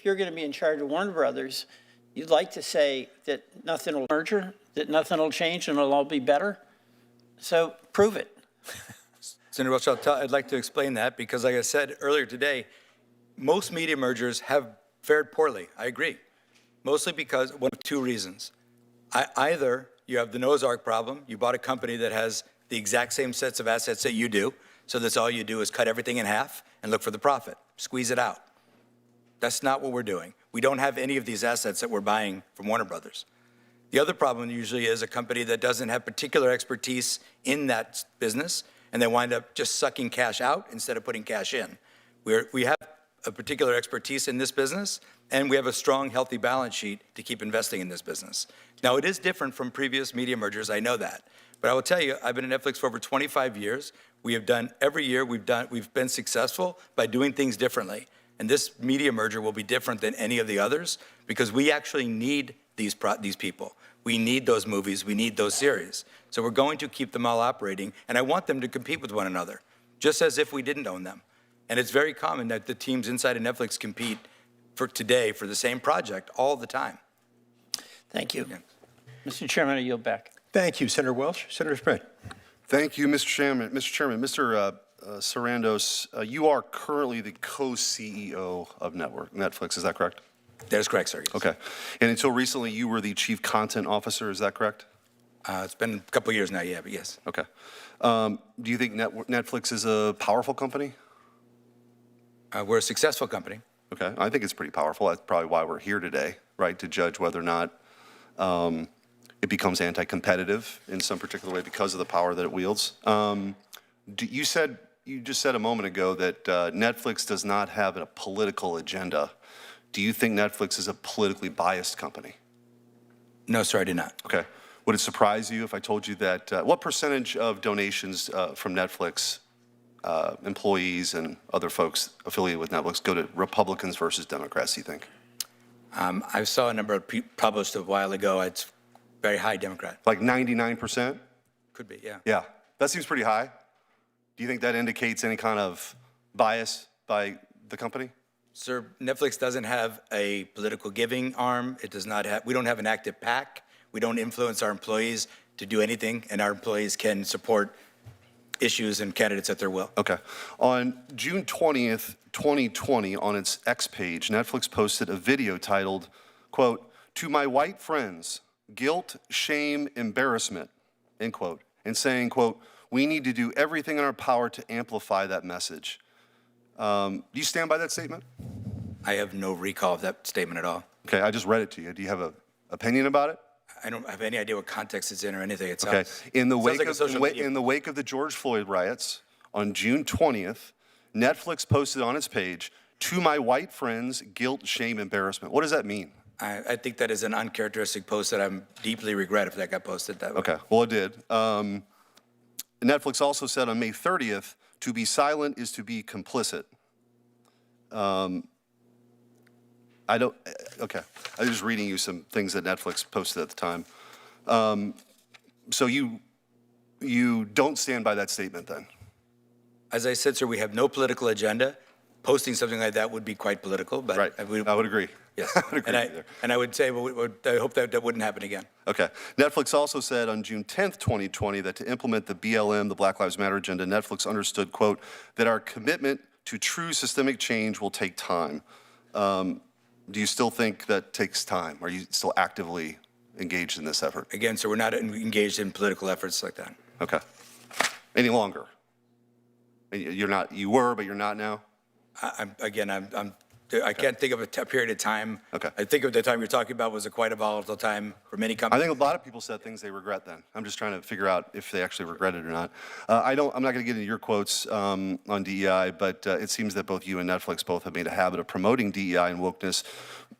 you're going to be in charge of Warner Brothers, you'd like to say that nothing will merger, that nothing will change, and it'll all be better. So prove it. Senator Welch, I'd like to explain that because, like I said earlier today, most media mergers have fared poorly. I agree. Mostly because one of two reasons. Either you have the Noah's Ark problem, you bought a company that has the exact same sets of assets that you do, so that's all you do is cut everything in half and look for the profit, squeeze it out. That's not what we're doing. We don't have any of these assets that we're buying from Warner Brothers. The other problem usually is a company that doesn't have particular expertise in that business, and they wind up just sucking cash out instead of putting cash in. We have a particular expertise in this business, and we have a strong, healthy balance sheet to keep investing in this business. Now, it is different from previous media mergers, I know that. But I will tell you, I've been at Netflix for over 25 years. We have done, every year we've been successful by doing things differently. And this media merger will be different than any of the others because we actually need these people. We need those movies, we need those series. So we're going to keep them all operating, and I want them to compete with one another, just as if we didn't own them. And it's very common that the teams inside of Netflix compete for today for the same project all the time. Thank you. Yeah. Mr. Chairman, I yield back. Thank you, Senator Welch. Senator Schmidt. Thank you, Mr. Chairman. Mr. Sarandos, you are currently the co-CEO of Netflix, is that correct? That is correct, sir. Yes. Okay. And until recently, you were the chief content officer, is that correct? It's been a couple of years now, yeah, but yes. Okay. Do you think Netflix is a powerful company? We're a successful company. Okay. I think it's pretty powerful. That's probably why we're here today, right, to judge whether or not it becomes anti-competitive in some particular way because of the power that it wields. You just said a moment ago that Netflix does not have a political agenda. Do you think Netflix is a politically biased company? No, sir, I do not. Okay. Would it surprise you if I told you that, what percentage of donations from Netflix employees and other folks affiliated with Netflix go to Republicans versus Democrats, do you think? I saw a number published a while ago. It's very high Democrat. Like 99%? Could be, yeah. Yeah. That seems pretty high. Do you think that indicates any kind of bias by the company? Sir, Netflix doesn't have a political giving arm. It does not have, we don't have an active PAC. We don't influence our employees to do anything, and our employees can support issues and candidates at their will. Okay. On June 20th, 2020, on its X page, Netflix posted a video titled, quote, "To my white friends, guilt, shame, embarrassment," end quote, and saying, quote, "We need to do everything in our power to amplify that message." Do you stand by that statement? I have no recall of that statement at all. Okay, I just read it to you. Do you have an opinion about it? I don't have any idea what context it's in or anything. It okay. sounds, in the wake of the George Floyd riots on June 20th, Netflix posted on its page, "To my white friends, guilt, shame, embarrassment." What does that mean? I think that is an uncharacteristic post that I'm deeply regret if that got posted that way. Okay, well it did. Netflix also said on May 30th, "To be silent is to be complicit." Okay, I was just reading you some things that Netflix posted at the time. So you don't stand by that statement then? As I said, sir, we have no political agenda, posting something like that would be quite political, but Right. I would agree. Yes. I would agree and with you there. I would say, I hope that wouldn't happen again. Okay. Netflix also said on June 10th, 2020, that to implement the BLM, the Black Lives Matter agenda, Netflix understood, quote, that our commitment to true systemic change will take time. Do you still think that takes time? Are you still actively engaged in this effort? Again, so we're not engaged in political efforts like that. Okay. Any longer? You're not, you were, but you're not now? I can't think of a period of time. Okay. I think of the time you're talking about was quite a volatile time for many companies. I think a lot of people said things they regret then. I'm just trying to figure out if they actually regret it or not. I'm not going to get into your quotes on DEI, but it seems that both you and Netflix both have made a habit of promoting DEI and wokeness.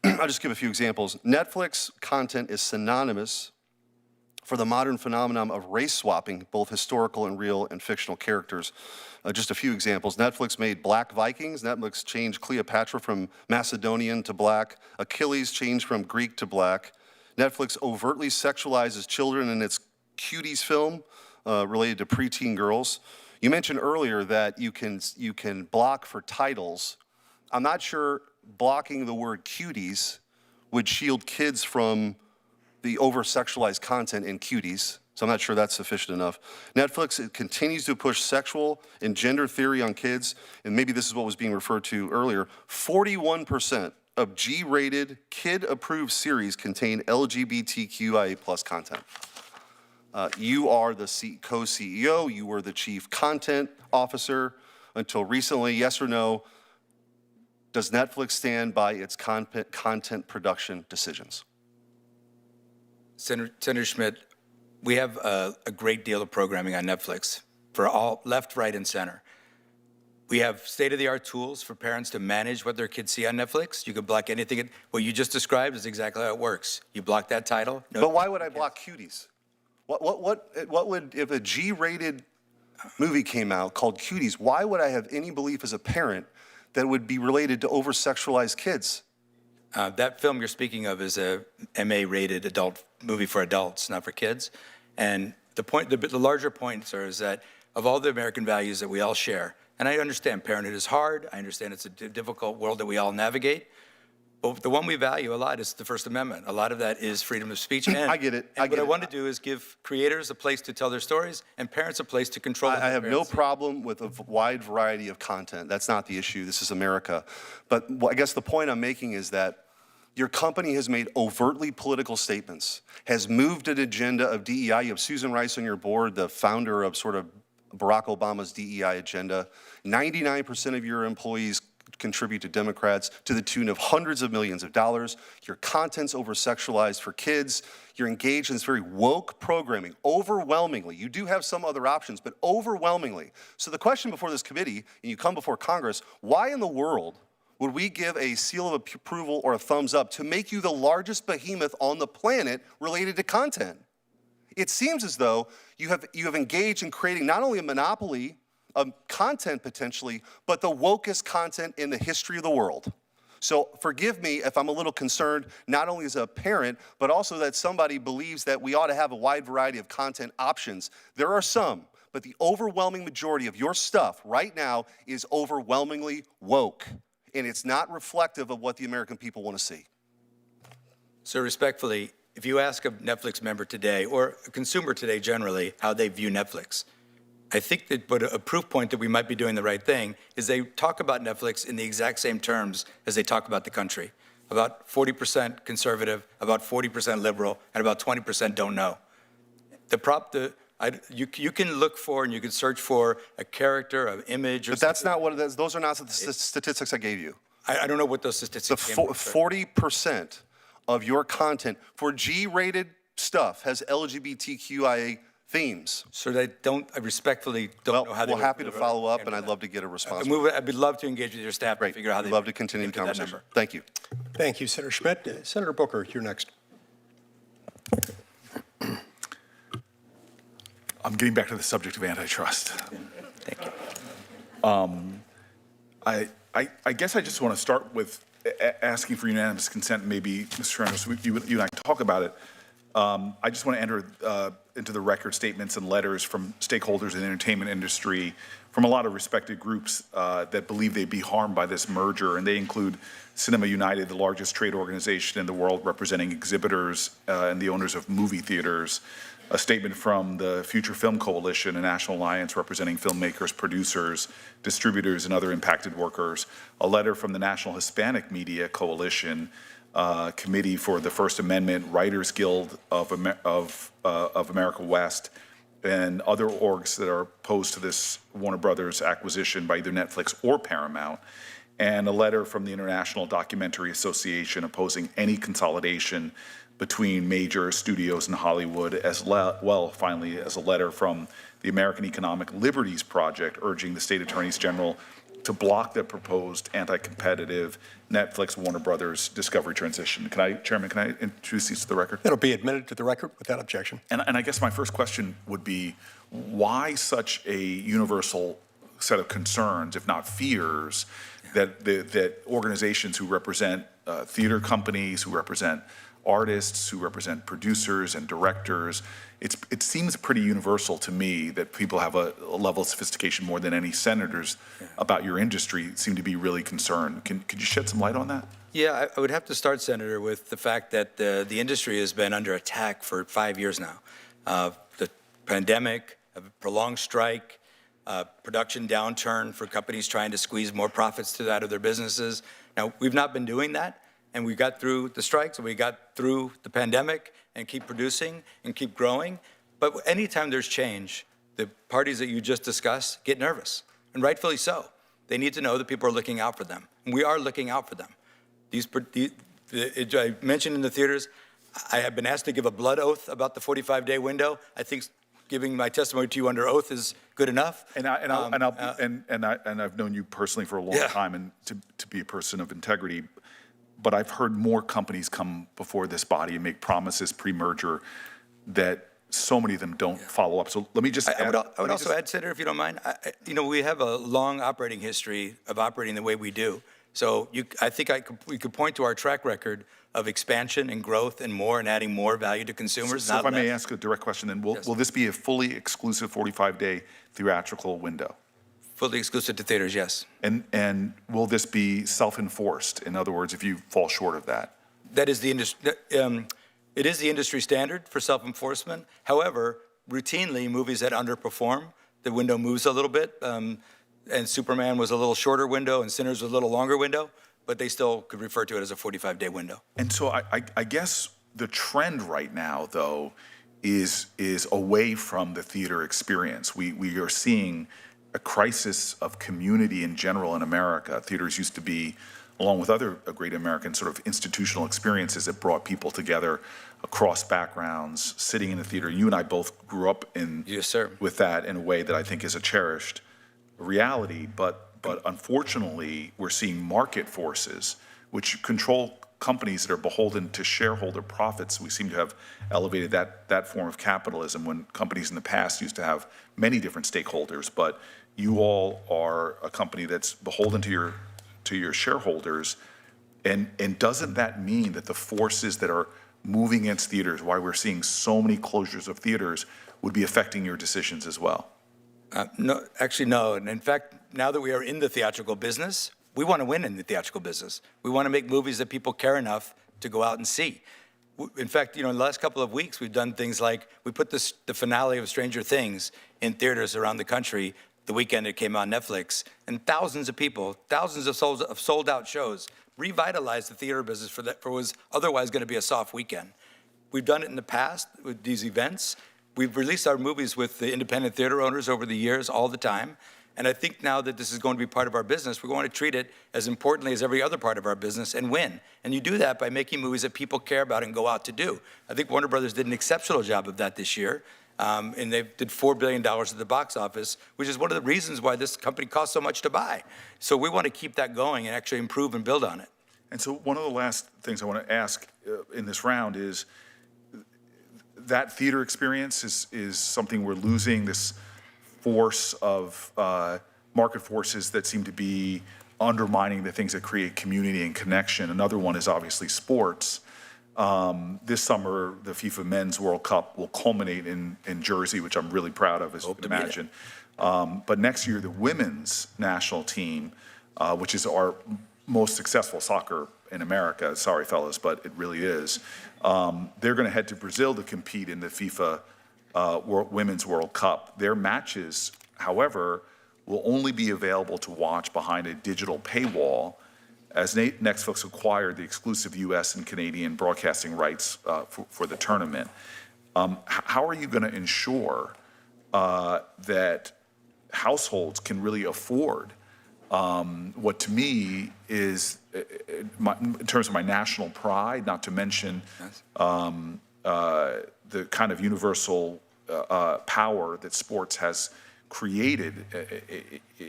I'll just give a few examples. Netflix content is synonymous for the modern phenomenon of race swapping, both historical and real and fictional characters. Just a few examples. Netflix made Black Vikings. Netflix changed Cleopatra from Macedonian to black. Achilles changed from Greek to black. Netflix overtly sexualizes children in its Cuties film related to preteen girls. You mentioned earlier that you can block for titles. I'm not sure blocking the word cuties would shield kids from the over-sexualized content in Cuties, so I'm not sure that's sufficient enough. Netflix continues to push sexual and gender theory on kids, and maybe this is what was being referred to earlier. 41% of G-rated, kid-approved series contain LGBTQIA+ content. You are the co-CEO, you were the chief content officer until recently. Yes or no, does Netflix stand by its content production decisions? Senator Schmidt, we have a great deal of programming on Netflix for all left, right, and center. We have state-of-the-art tools for parents to manage what their kids see on Netflix. You can block anything. What you just described is exactly how it works. You block that title. But why would I block Cuties? What would, if a G-rated movie came out called Cuties, why would I have any belief as a parent that it would be related to over-sexualized kids? That film you're speaking of is a MA-rated adult movie for adults, not for kids. And the larger point, sir, is that of all the American values that we all share, and I understand parenthood is hard, I understand it's a difficult world that we all navigate, but the one we value a lot is the First Amendment. A lot of that is freedom of speech. And, I get it. What I want to do is give creators a place to tell their stories and parents a place to control I have no parents. problem with a wide variety of content. That's not the issue. This is America. But I guess the point I'm making is that your company has made overtly political statements, has moved an agenda of DEI. You have Susan Rice on your board, the founder of sort of Barack Obama's DEI agenda. 99% of your employees contribute to Democrats to the tune of hundreds of millions of dollars. Your content's over-sexualized for kids. You're engaged in this very woke programming, overwhelmingly. You do have some other options, but overwhelmingly. So the question before this committee, and you come before Congress, why in the world would we give a seal of approval or a thumbs up to make you the largest behemoth on the planet related to content? It seems as though you have engaged in creating not only a monopoly of content potentially, but the wokest content in the history of the world. So forgive me if I'm a little concerned, not only as a parent, but also that somebody believes that we ought to have a wide variety of content options. There are some, but the overwhelming majority of your stuff right now is overwhelmingly woke, and it's not reflective of what the American people want to see. So respectfully, if you ask a Netflix member today, or a consumer today generally, how they view Netflix, I think that a proof point that we might be doing the right thing is they talk about Netflix in the exact same terms as they talk about the country. About 40% conservative, about 40% liberal, and about 20% don't know. You can look for and you can search for a character, an image. But that's not what it is. Those are not the statistics I gave you. I don't know what those statistics The 40% of your content for G-rated stuff has LGBTQIA themes. So they don't, I respectfully don't know how they We're happy to follow up, and I'd love to get a response. I'd love to engage with your staff to figure out how they We'd love to continue the get to that conversation. number. Thank you. Thank you, Senator Schmidt. Senator Booker, you're next. I'm getting back to the subject of antitrust. Thank you. I guess I just want to start with asking for unanimous consent. Maybe, Mr. Sarandos, you and I talk about it. I just want to enter into the record statements and letters from stakeholders in the entertainment industry, from a lot of respected groups that believe they'd be harmed by this merger, and they include Cinema United, the largest trade organization in the world representing exhibitors and the owners of movie theaters, a statement from the Future Film Coalition, a national alliance representing filmmakers, producers, distributors, and other impacted workers, a letter from the National Hispanic Media Coalition, Committee for the First Amendment, Writers Guild of America West, and other orgs that are opposed to this Warner Brothers acquisition by either Netflix or Paramount, and a letter from the International Documentary Association opposing any consolidation between major studios in Hollywood, as well, finally, as a letter from the American Economic Liberties Project urging the state attorneys general to block the proposed anti-competitive Netflix Warner Brothers Discovery transition. Chairman, can I introduce these to the record? It'll be admitted to the record without objection. And I guess my first question would be, why such a universal set of concerns, if not fears, that organizations who represent theater companies, who represent artists, who represent producers and directors, it seems pretty universal to me that people have a level of sophistication more than any senators about your industry seem to be really concerned. Could you shed some light on that? Yeah, I would have to start, Senator, with the fact that the industry has been under attack for 5 years now. The pandemic, a prolonged strike, production downturn for companies trying to squeeze more profits out of their businesses. Now, we've not been doing that, and we got through the strikes, and we got through the pandemic, and keep producing and keep growing. But anytime there's change, the parties that you just discussed get nervous, and rightfully so. They need to know that people are looking out for them, and we are looking out for them. I mentioned in the theaters, I have been asked to give a blood oath about the 45-day window. I think giving my testimony to you under oath is good enough. And I've known you personally for a long time, and to be a person of integrity. But I've heard more companies come before this body and make promises pre-merger that so many of them don't follow up. So let me just I would also add, Senator, if you don't mind, we have a long operating history of operating the way we do. So I think we could point to our track record of expansion and growth and more and adding more value to consumers. So if I may ask a direct question, then will this be a fully exclusive 45-day theatrical window? Fully exclusive to theaters, yes. And will this be self-enforced? In other words, if you fall short of that? That is the industry. It is the industry standard for self-enforcement. However, routinely, movies that underperform, the window moves a little bit. And Superman was a little shorter window, and Sinners was a little longer window, but they still could refer to it as a 45-day window. And so I guess the trend right now, though, is away from the theater experience. We are seeing a crisis of community in general in America. Theaters used to be, along with other great American sort of institutional experiences that brought people together across backgrounds, sitting in the theater. You and I both grew up with that in a way that I think is a cherished reality. But unfortunately, we're seeing market forces which control companies that are beholden to shareholder profits. We seem to have elevated that form of capitalism when companies in the past used to have many different stakeholders, but you all are a company that's beholden to your shareholders, and doesn't that mean that the forces that are moving against theaters, why we're seeing so many closures of theaters, would be affecting your decisions as well? No, actually, no. And in fact, now that we are in the theatrical business, we want to win in the theatrical business. We want to make movies that people care enough to go out and see. In fact, in the last couple of weeks, we've done things like we put the finale of Stranger Things in theaters around the country the weekend it came on Netflix, and thousands of people, thousands of sold-out shows, revitalized the theater business for what was otherwise going to be a soft weekend. We've done it in the past with these events. We've released our movies with the independent theater owners over the years all the time. And I think now that this is going to be part of our business, we're going to treat it as importantly as every other part of our business and win. And you do that by making movies that people care about and go out to do. I think Warner Brothers did an exceptional job of that this year. And they did $4 billion at the box office, which is one of the reasons why this company costs so much to buy. So we want to keep that going and actually improve and build on it. And so one of the last things I want to ask in this round is, that theater experience is something we're losing, this force of market forces that seem to be undermining the things that create community and connection. Another one is obviously sports. This summer, the FIFA Men's World Cup will culminate in Jersey, which I'm really proud of, as you can imagine. But next year, the women's national team, which is our most successful soccer in America, sorry fellas, but it really is, they're going to head to Brazil to compete in the FIFA Women's World Cup. Their matches, however, will only be available to watch behind a digital paywall as Netflix acquired the exclusive U.S. and Canadian broadcasting rights for the tournament. How are you going to ensure that households can really afford what to me is, in terms of my national pride, not to mention the kind of universal power that sports has created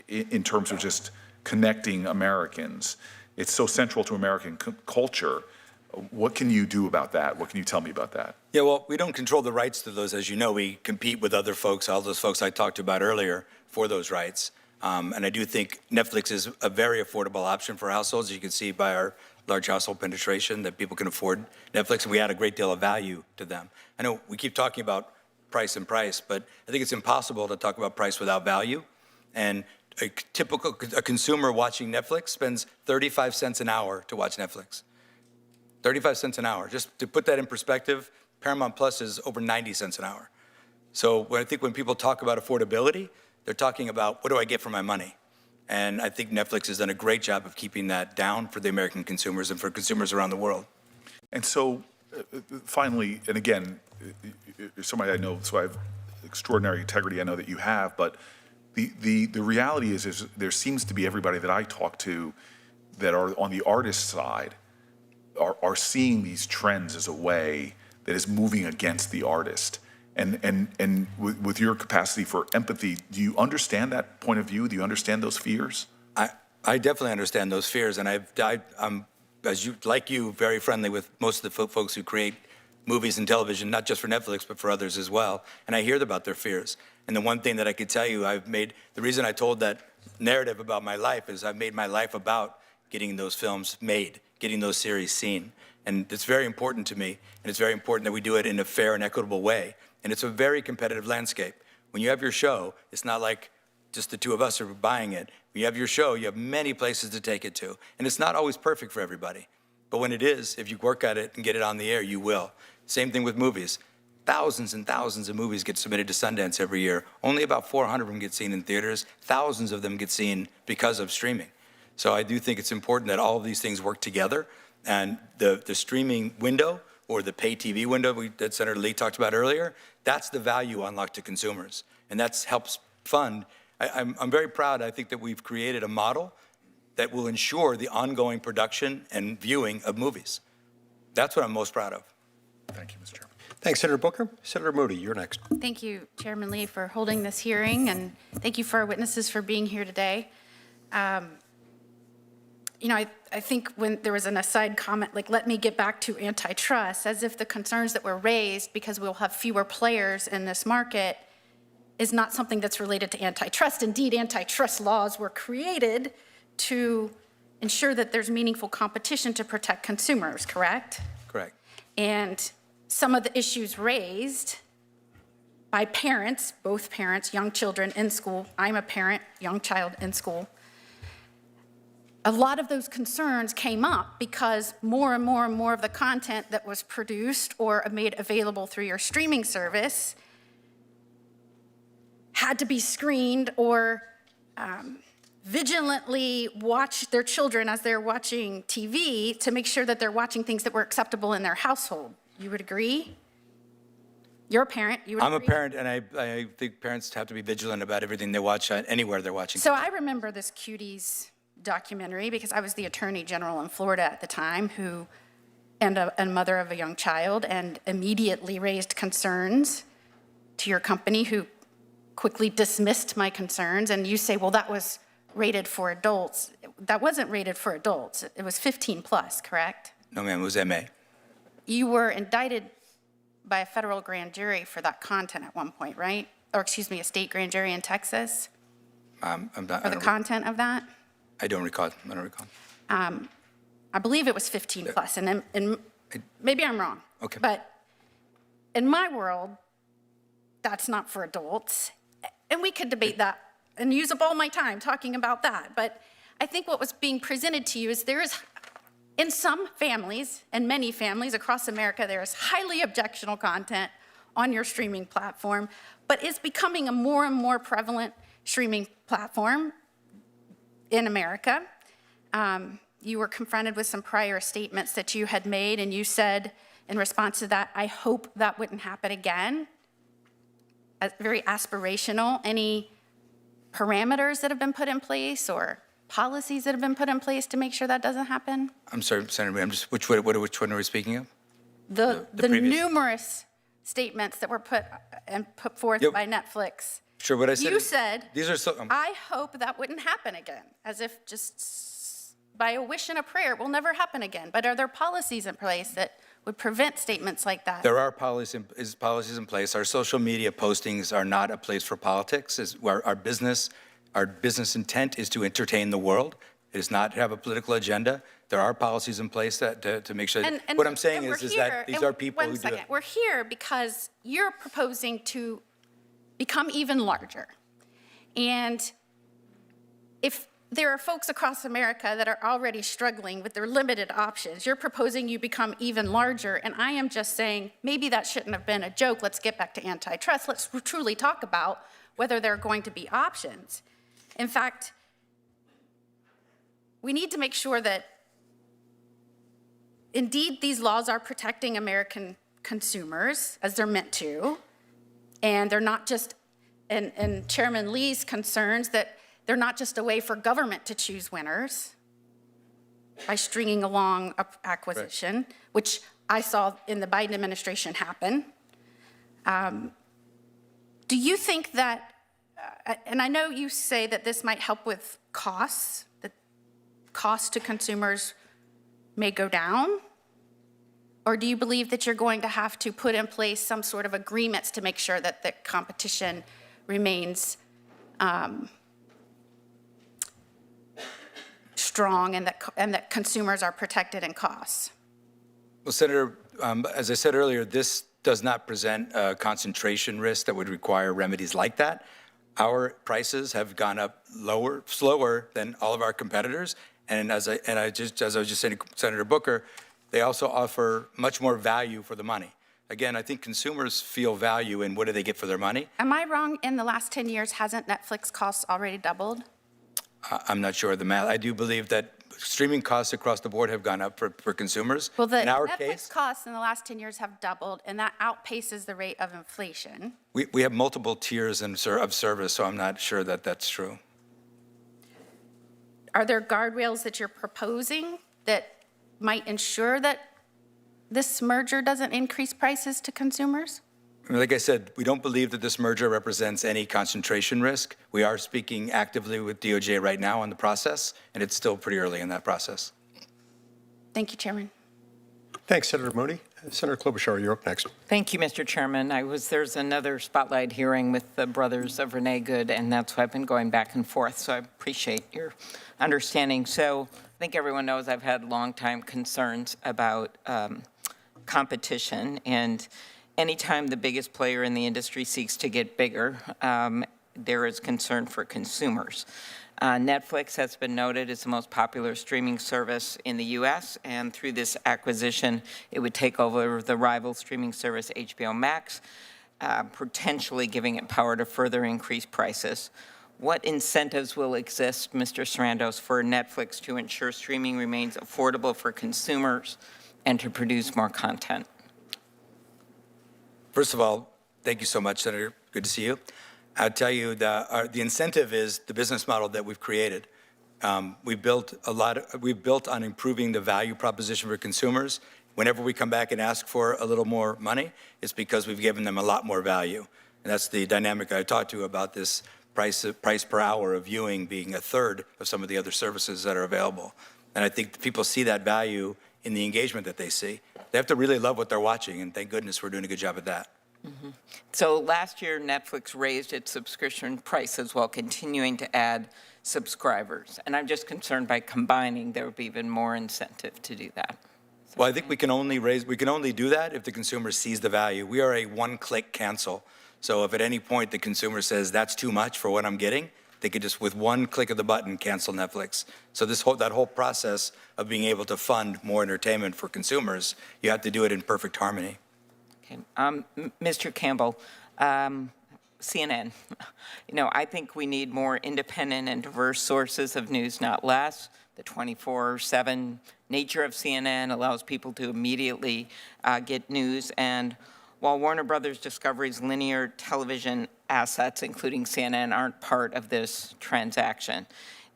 in terms of just connecting Americans. It's so central to American culture. What can you do about that? What can you tell me about that? Yeah, well, we don't control the rights to those. As you know, we compete with other folks, all those folks I talked about earlier, for those rights. And I do think Netflix is a very affordable option for households. As you can see by our large household penetration, that people can afford Netflix, and we add a great deal of value to them. I know we keep talking about price, but I think it's impossible to talk about price without value. And a consumer watching Netflix spends 35 cents an hour to watch Netflix. 35 cents an hour. Just to put that in perspective, Paramount Plus is over 90 cents an hour. So I think when people talk about affordability, they're talking about, what do I get for my money? And I think Netflix has done a great job of keeping that down for the American consumers and for consumers around the world. And so, finally, and again, you're somebody I know, so I have extraordinary integrity, I know that you have, but the reality is there seems to be everybody that I talk to that are on the artist side are seeing these trends as a way that is moving against the artist. And with your capacity for empathy, do you understand that point of view? Do you understand those fears? I definitely understand those fears, and I'm, like you, very friendly with most of the folks who create movies and television, not just for Netflix, but for others as well. And I hear about their fears. And the one thing that I could tell you, the reason I told that narrative about my life is I've made my life about getting those films made, getting those series seen. And it's very important to me, and it's very important that we do it in a fair and equitable way. And it's a very competitive landscape. When you have your show, it's not like just the two of us are buying it. When you have your show, you have many places to take it to. And it's not always perfect for everybody. But when it is, if you work at it and get it on the air, you will. Same thing with movies. Thousands and thousands of movies get submitted to Sundance every year. Only about 400 of them get seen in theaters. Thousands of them get seen because of streaming. So I do think it's important that all of these things work together. And the streaming window, or the pay TV window that Senator Lee talked about earlier, that's the value unlocked to consumers. And that helps fund. I'm very proud, I think, that we've created a model that will ensure the ongoing production and viewing of movies. That's what I'm most proud of. Thank you, Mr. Chairman. Thanks, Senator Booker. Senator Moody, you're next. Thank you, Chairman Lee, for holding this hearing, and thank you for our witnesses for being here today. You know, I think when there was an aside comment, like, let me get back to antitrust, as if the concerns that were raised because we'll have fewer players in this market is not something that's related to antitrust. Indeed, antitrust laws were created to ensure that there's meaningful competition to protect consumers, correct? Correct. And some of the issues raised by parents, both parents, young children in school, I'm a parent, young child in school, a lot of those concerns came up because more and more and more of the content that was produced or made available through your streaming service had to be screened or vigilantly watch their children as they're watching TV to make sure that they're watching things that were acceptable in their household. You would agree? You're a parent, you would agree? I'm a parent, and I think parents have to be vigilant about everything they watch anywhere they're watching. So I remember this Cuties documentary because I was the Attorney General in Florida at the time and a mother of a young child, and immediately raised concerns to your company, who quickly dismissed my concerns. And you say, well, that was rated for adults. That wasn't rated for adults. It was 15 plus, correct? No, ma'am, it was MA. You were indicted by a federal grand jury for that content at one point, right? Or excuse me, a state grand jury in Texas for the content of that? I don't recall. I don't recall. I believe it was 15 plus. And in Maybe I'm wrong. Okay. But in my world, that's not for adults. And we could debate that and use up all my time talking about that. But I think what was being presented to you is there is, in some families, and many families across America, there is highly objectionable content on your streaming platform, but it's becoming a more and more prevalent streaming platform in America. You were confronted with some prior statements that you had made, and you said in response to that, I hope that wouldn't happen again. Very aspirational. Any parameters that have been put in place or policies that have been put in place to make sure that doesn't happen? I'm sorry, Senator, which one are we speaking of? The previous- numerous statements that were put forth Yep. by Netflix. Sure, what I said. You said, These are so, I hope that wouldn't happen again, as if just by a wish and a prayer, it will never happen again. But are there policies in place that would prevent statements like that? there are policies in place. Our social media postings are not a place for politics. Our business intent is to entertain the world. It is not to have a political agenda. There are policies in place that to make sure. What I'm saying and is we're that here- these and are people who One do second, it. we're here because you're proposing to become even larger. And if there are folks across America that are already struggling with their limited options, you're proposing you become even larger, and I am just saying, maybe that shouldn't have been a joke. Let's get back to antitrust. Let's truly talk about whether there are going to be options. In fact, we need to make sure that indeed these laws are protecting American consumers as they're meant to, and they're not just, and Chairman Lee's concerns that they're not just a way for government to choose winners by stringing along acquisition, which I saw in the Biden administration happen. Do you think that, and I know you say that this might help with costs, that costs to consumers may go down? Or do you believe that you're going to have to put in place some sort of agreements to make sure that the competition remains strong and that consumers are protected in costs? Well, Senator, as I said earlier, this does not present a concentration risk that would require remedies like that. Our prices have gone up slower than all of our competitors, and as I was just saying to Senator Booker, they also offer much more value for the money. Again, I think consumers feel value in what do they get for their money. Am I wrong? In the last 10 years, hasn't Netflix costs already doubled? I'm not sure of the math. I do believe that streaming costs across the board have gone up for consumers. Well, the in our Netflix case, costs in the last 10 years have doubled, and that outpaces the rate of inflation. we have multiple tiers of service, so I'm not sure that that's true. Are there guardrails that you're proposing that might ensure that this merger doesn't increase prices to consumers? I mean, like I said, we don't believe that this merger represents any concentration risk. We are speaking actively with DOJ right now on the process, and it's still pretty early in that process. Thank you, Chairman. Thanks, Senator Mooney. Senator Klobuchar, you're up next. Thank you, Mr. Chairman. There's another spotlight hearing with the brothers of Renee Good, and that's why I've been going back and forth, so I appreciate your understanding. So I think everyone knows I've had long-time concerns about competition, and anytime the biggest player in the industry seeks to get bigger, there is concern for consumers. Netflix has been noted as the most popular streaming service in the U.S., and through this acquisition, it would take over the rival streaming service HBO Max, potentially giving it power to further increase prices. What incentives will exist, Mr. Sarandos, for Netflix to ensure streaming remains affordable for consumers and to produce more content? First of all, thank you so much, Senator. Good to see you. I'll tell you, the incentive is the business model that we've created. We've built on improving the value proposition for consumers. Whenever we come back and ask for a little more money, it's because we've given them a lot more value. And that's the dynamic I talked to you about, this price per hour of viewing being a third of some of the other services that are available. And I think people see that value in the engagement that they see. They have to really love what they're watching, and thank goodness we're doing a good job at that. Mm-hmm. So last year, Netflix raised its subscription prices while continuing to add subscribers. And I'm just concerned by combining, there would be even more incentive to do that. Well, I think we can only do that if the consumer sees the value. We are a one-click cancel. So if at any point the consumer says, that's too much for what I'm getting, they could just, with one click of the button, cancel Netflix. So that whole process of being able to fund more entertainment for consumers, you have to do it in perfect harmony. Okay. Mr. Campbell, CNN. I think we need more independent and diverse sources of news, not less. The 24/7 nature of CNN allows people to immediately get news. And while Warner Brothers Discovery's linear television assets, including CNN, aren't part of this transaction,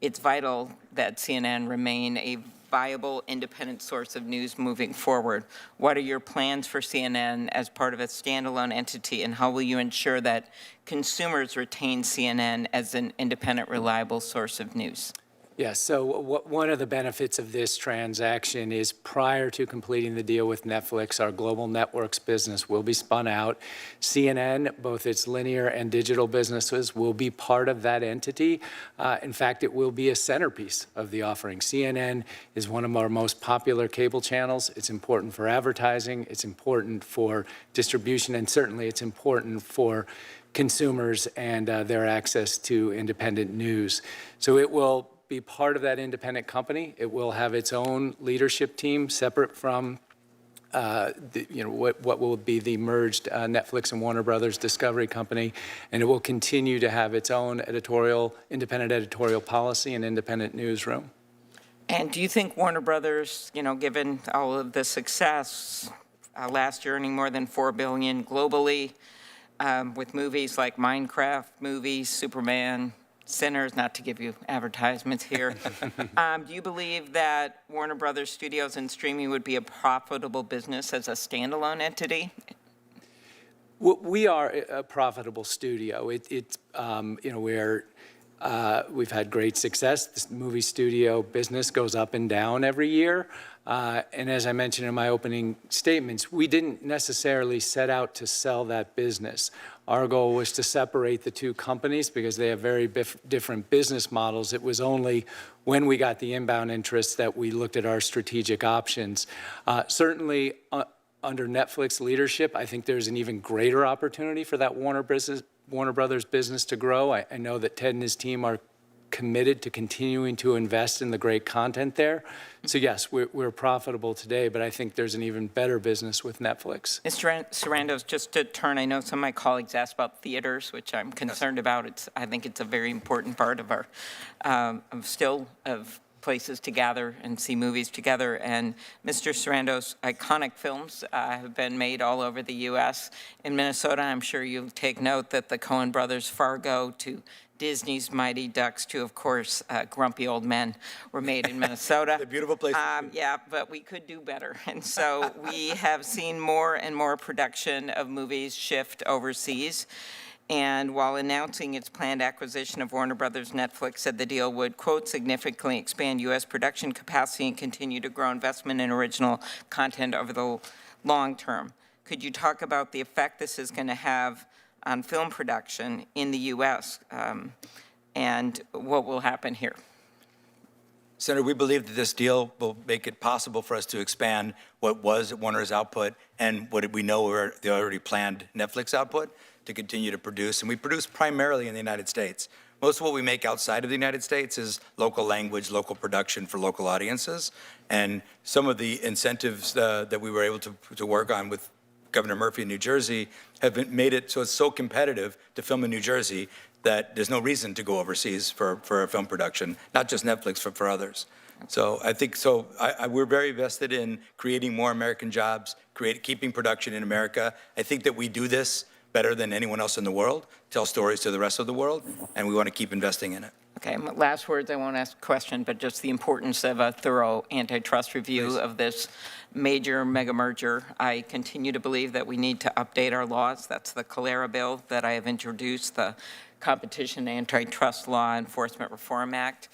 it's vital that CNN remain a viable, independent source of news moving forward. What are your plans for CNN as part of a standalone entity, and how will you ensure that consumers retain CNN as an independent, reliable source of news? Yes, so one of the benefits of this transaction is prior to completing the deal with Netflix, our global networks business will be spun out. CNN, both its linear and digital businesses, will be part of that entity. In fact, it will be a centerpiece of the offering. CNN is one of our most popular cable channels. It's important for advertising, it's important for distribution, and certainly it's important for consumers and their access to independent news. So it will be part of that independent company. It will have its own leadership team separate from what will be the merged Netflix and Warner Brothers Discovery company, and it will continue to have its own independent editorial policy and independent newsroom. And do you think Warner Brothers, given all of the success, last year earning more than $4 billion globally, with movies like Minecraft movies, Superman, Sinners, not to give you advertisements here. Do you believe that Warner Brothers Studios and streaming would be a profitable business as a standalone entity? We are a profitable studio. We've had great success. This movie studio business goes up and down every year. And as I mentioned in my opening statements, we didn't necessarily set out to sell that business. Our goal was to separate the two companies because they have very different business models. It was only when we got the inbound interest that we looked at our strategic options. Certainly, under Netflix leadership, I think there's an even greater opportunity for that Warner Brothers business to grow. I know that Ted and his team are committed to continuing to invest in the great content there. So yes, we're profitable today, but I think there's an even better business with Netflix. Mr. Sarandos, just to turn, I know some of my colleagues asked about theaters, which I'm concerned about. I think it's a very important part of our, of places to gather and see movies together. And Mr. Sarandos, iconic films have been made all over the U.S. In Minnesota, I'm sure you take note that the Coen brothers' Fargo to Disney's Mighty Ducks to, of course, Grumpy Old Men were made in Minnesota. It's a beautiful place. Yeah, but we could do better. And so we have seen more and more production of movies shift overseas. And while announcing its planned acquisition of Warner Brothers, Netflix said the deal would, quote, significantly expand U.S. production capacity and continue to grow investment in original content over the long term. Could you talk about the effect this is going to have on film production in the U.S. And what will happen here? Senator, we believe that this deal will make it possible for us to expand what was Warner's output and what we know were the already planned Netflix output to continue to produce. And we produce primarily in the United States. Most of what we make outside of the United States is local language, local production for local audiences. And some of the incentives that we were able to work on with Governor Murphy in New Jersey have made it so it's so competitive to film in New Jersey that there's no reason to go overseas for a film production, not just Netflix, for others. So I think we're very vested in creating more American jobs, keeping production in America. I think that we do this better than anyone else in the world, tell stories to the rest of the world, and we want to keep investing in it. Okay, last words, I won't ask a question, but just the importance of a thorough antitrust review of this major mega merger. I continue to believe that we need to update our laws. That's the Calera bill that I have introduced, the Competition Antitrust Law Enforcement Reform Act,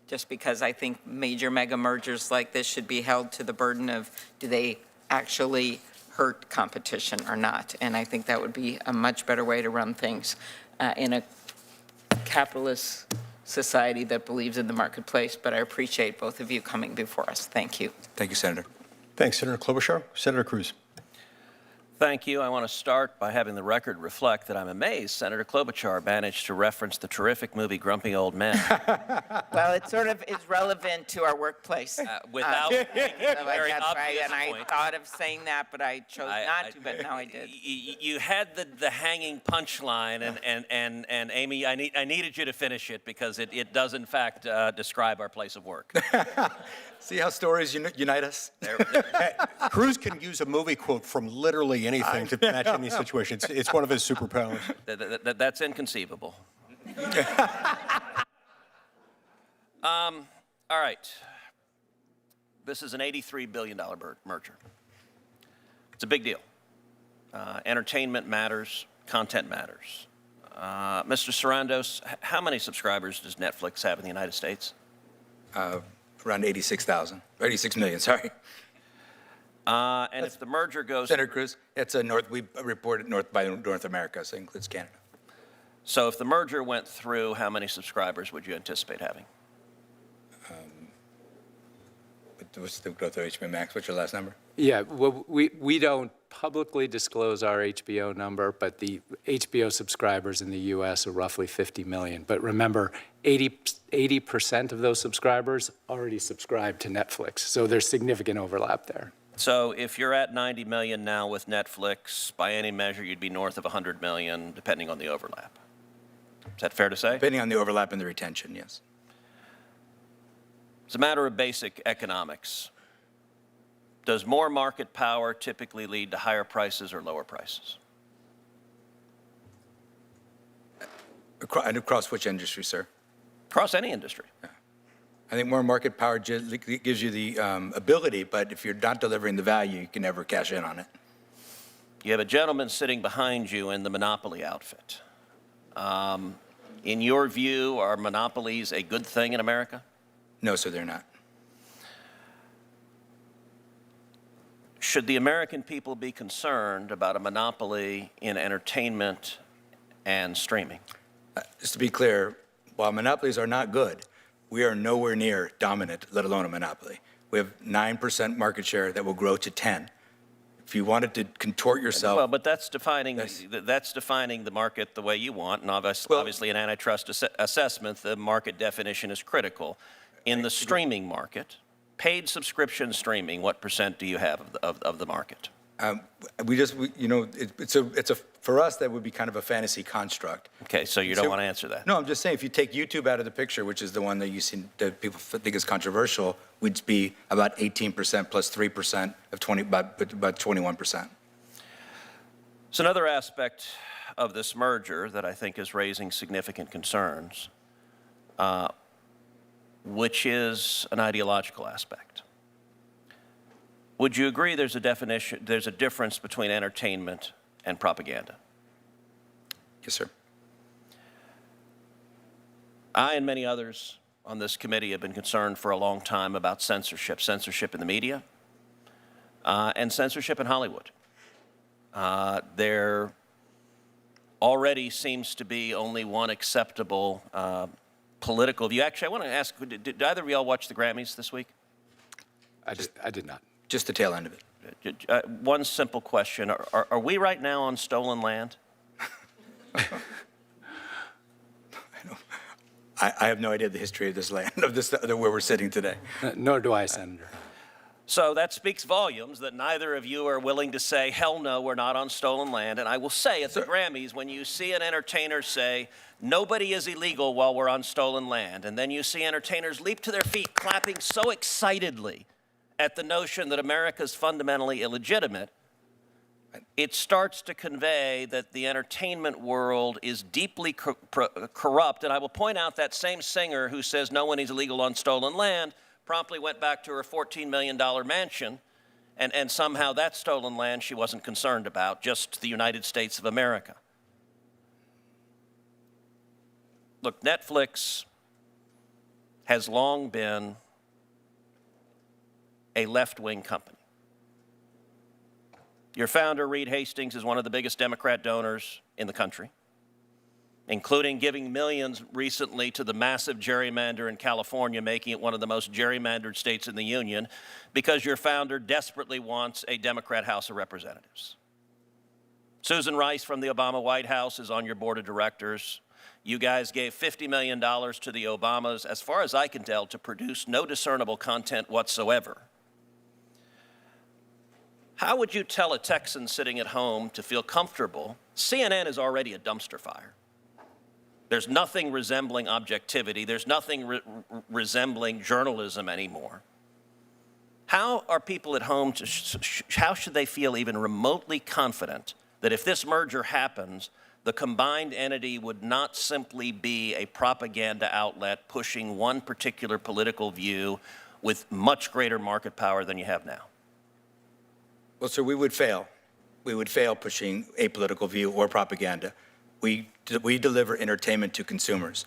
just because I think major mega mergers like this should be held to the burden of, do they actually hurt competition or not? And I think that would be a much better way to run things in a capitalist society that believes in the marketplace, but I appreciate both of you coming before us. Thank you. Thank you, Senator. Thanks, Senator Klobuchar. Senator Cruz. Thank you. I want to start by having the record reflect that I'm amazed Senator Klobuchar managed to reference the terrific movie Grumpy Old Men Well, it sort of is relevant to our workplace. without making a very That's right, obvious and I point. thought of saying that, but I chose not to, but now I did. You had the hanging punchline, and Amy, I needed you to finish it because it does in fact describe our place of work. See how stories unite us? Cruz can use a movie quote from literally anything to match any situation. It's one of his superpowers. That's inconceivable. All right. This is an $83 billion merger. It's a big deal. Entertainment matters, content matters. Mr. Sarandos, how many subscribers does Netflix have in the United States? Around 86,000, 86 million, sorry. And if the merger goes... Senator Cruz, we reported by North America, so it includes Canada. So if the merger went through, how many subscribers would you anticipate having? What's the growth of HBO Max? What's your last number? Yeah, well, we don't publicly disclose our HBO number, but the HBO subscribers in the U.S. are roughly 50 million. But remember, 80% of those subscribers already subscribe to Netflix, so there's significant overlap there. So if you're at 90 million now with Netflix, by any measure, you'd be north of 100 million, depending on the overlap. Is that fair to say? Depending on the overlap and the retention, yes. It's a matter of basic economics. Does more market power typically lead to higher prices or lower prices? And across which industry, sir? Across any industry. I think more market power gives you the ability, but if you're not delivering the value, you can never cash in on it. You have a gentleman sitting behind you in the monopoly outfit. In your view, are monopolies a good thing in America? No, sir, they're not. Should the American people be concerned about a monopoly in entertainment and streaming? Just to be clear, while monopolies are not good, we are nowhere near dominant, let alone a monopoly. We have 9% market share that will grow to 10. If you wanted to contort yourself... Well, but that's defining the market the way you want, and obviously in antitrust assessment, the market definition is critical. In the streaming market, paid subscription streaming, what % do you have of the market? For us, that would be kind of a fantasy construct. Okay, so you don't want to answer that. No, I'm just saying, if you take YouTube out of the picture, which is the one that people think is controversial, we'd be about 18% plus 3% of about 21%. So another aspect of this merger that I think is raising significant concerns, which is an ideological aspect. Would you agree there's a difference between entertainment and propaganda? Yes, sir. I and many others on this committee have been concerned for a long time about censorship in the media, and censorship in Hollywood. There already seems to be only one acceptable political view. Actually, I want to ask, did either of y'all watch the Grammys this week? I did not. Just the tail end of it. One simple question. Are we right now on stolen land? I have no idea the history of this land, where we're sitting today. Nor do I, Senator. So that speaks volumes that neither of you are willing to say, hell no, we're not on stolen land. And I will say at the Grammys, when you see an entertainer say, nobody is illegal while we're on stolen land, and then you see entertainers leap to their feet clapping so excitedly at the notion that America is fundamentally illegitimate, it starts to convey that the entertainment world is deeply corrupt. And I will point out that same singer who says no one is illegal on stolen land promptly went back to her $14 million mansion, and somehow that stolen land she wasn't concerned about, just the United States of America. Look, Netflix has long been a left-wing company. Your founder, Reed Hastings, is one of the biggest Democrat donors in the country. including giving millions recently to the massive gerrymander in California, making it one of the most gerrymandered states in the union, because your founder desperately wants a Democrat House of Representatives. Susan Rice from the Obama White House is on your board of directors. You guys gave $50 million to the Obamas, as far as I can tell, to produce no discernible content whatsoever. How would you tell a Texan sitting at home to feel comfortable? CNN is already a dumpster fire. There's nothing resembling objectivity. There's nothing resembling journalism anymore. How are people at home, how should they feel even remotely confident that if this merger happens, the combined entity would not simply be a propaganda outlet pushing one particular political view with much greater market power than you have now? Well, sir, we would fail. We would fail pushing a political view or propaganda. We deliver entertainment to consumers.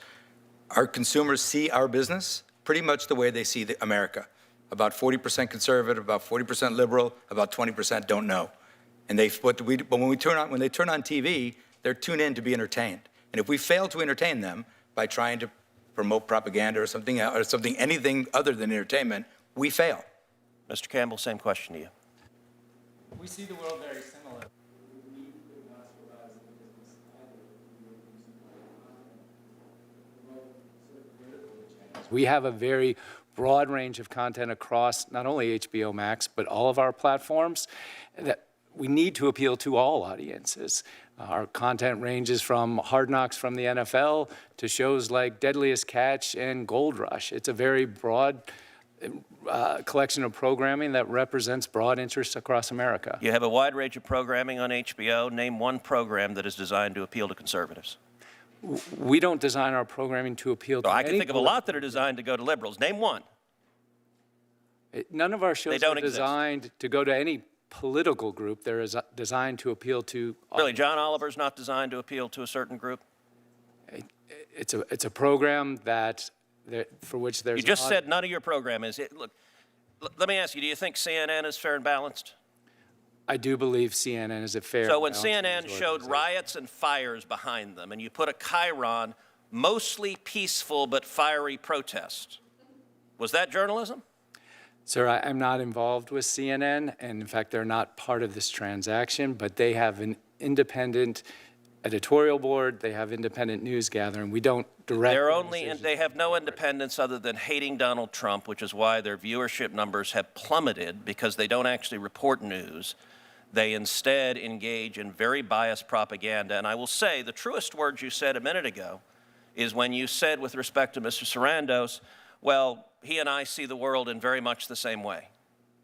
Our consumers see our business pretty much the way they see America. About 40% conservative, about 40% liberal, about 20% don't know. And but when they turn on TV, they're tuned in to be entertained. And if we fail to entertain them by trying to promote propaganda or something, anything other than entertainment, we fail. Mr. Campbell, same question to you. We see the world very similar. We have a very broad range of content across not only HBO Max, but all of our platforms that we need to appeal to all audiences. Our content ranges from Hard Knocks from the NFL to shows like Deadliest Catch and Gold Rush. It's a very broad collection of programming that represents broad interests across America. You have a wide range of programming on HBO. Name one program that is designed to appeal to conservatives. We don't design our programming to appeal to I can think of a lot that are designed to go to liberals. Name one. None of our shows are designed to go to any political group. They're designed to appeal to. Really, John Oliver's not designed to appeal to a certain group? It's a program for which there's. You just said none of your program is. Look, let me ask you, do you think CNN is fair and balanced? I do believe CNN is a fair. So when CNN showed riots and fires behind them, and you put a chyron, mostly peaceful but fiery protest, was that journalism? Sir, I'm not involved with CNN, and in fact, they're not part of this transaction, but they have an independent editorial board, they have independent news gathering. We don't direct. They have no independence other than hating Donald Trump, which is why their viewership numbers have plummeted, because they don't actually report news. They instead engage in very biased propaganda. And I will say, the truest words you said a minute ago is when you said with respect to Mr. Sarandos, well, he and I see the world in very much the same way.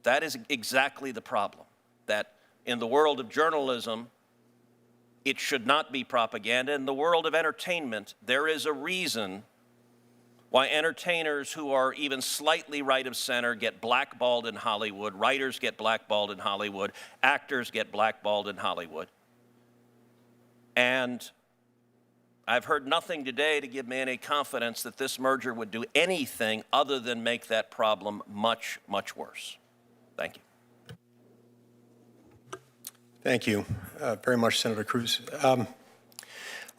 That is exactly the problem, that in the world of journalism, it should not be propaganda. In the world of entertainment, there is a reason why entertainers who are even slightly right of center get blackballed in Hollywood, writers get blackballed in Hollywood, actors get blackballed in Hollywood. And I've heard nothing today to give me any confidence that this merger would do anything other than make that problem much, much worse. Thank you. Thank you very much, Senator Cruz. All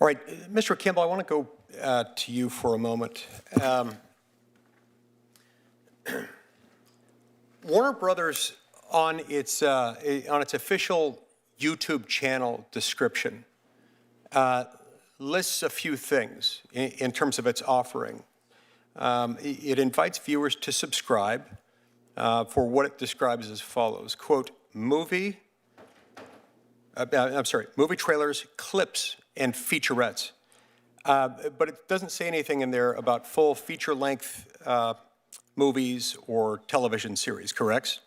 right, Mr. Campbell, I want to go to you for a moment. Warner Brothers, on its official YouTube channel description, lists a few things in terms of its offering. It invites viewers to subscribe for what it describes as follows, quote, movie trailers, clips, and featurettes. But it doesn't say anything in there about full feature-length movies or television series, correct?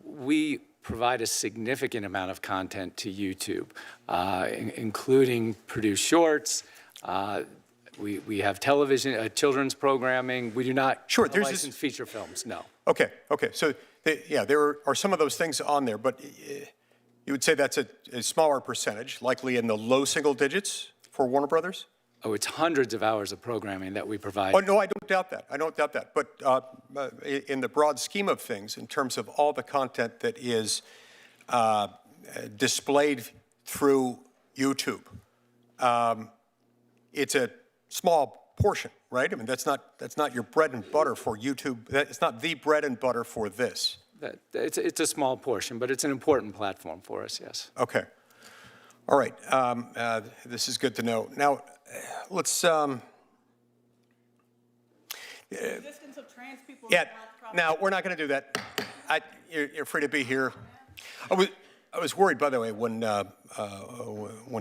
We provide a significant amount of content to YouTube, including produced shorts. We have television, children's programming. We do not license feature films, no. Okay. So, there are some of those things on there, but you would say that's a smaller percentage, likely in the low single digits for Warner Brothers? Oh, it's hundreds of hours of programming that we provide. Oh, no, I don't doubt that. But in the broad scheme of things, in terms of all the content that is displayed through YouTube, it's a small portion, right? I mean, that's not your bread and butter for YouTube. It's not the bread and butter for this. It's a small portion, but it's an important platform for us, yes. Okay. All right. This is good to know. Now, let's. Yeah. Now we're not going to do that. You're free to be here. I was worried, by the way, when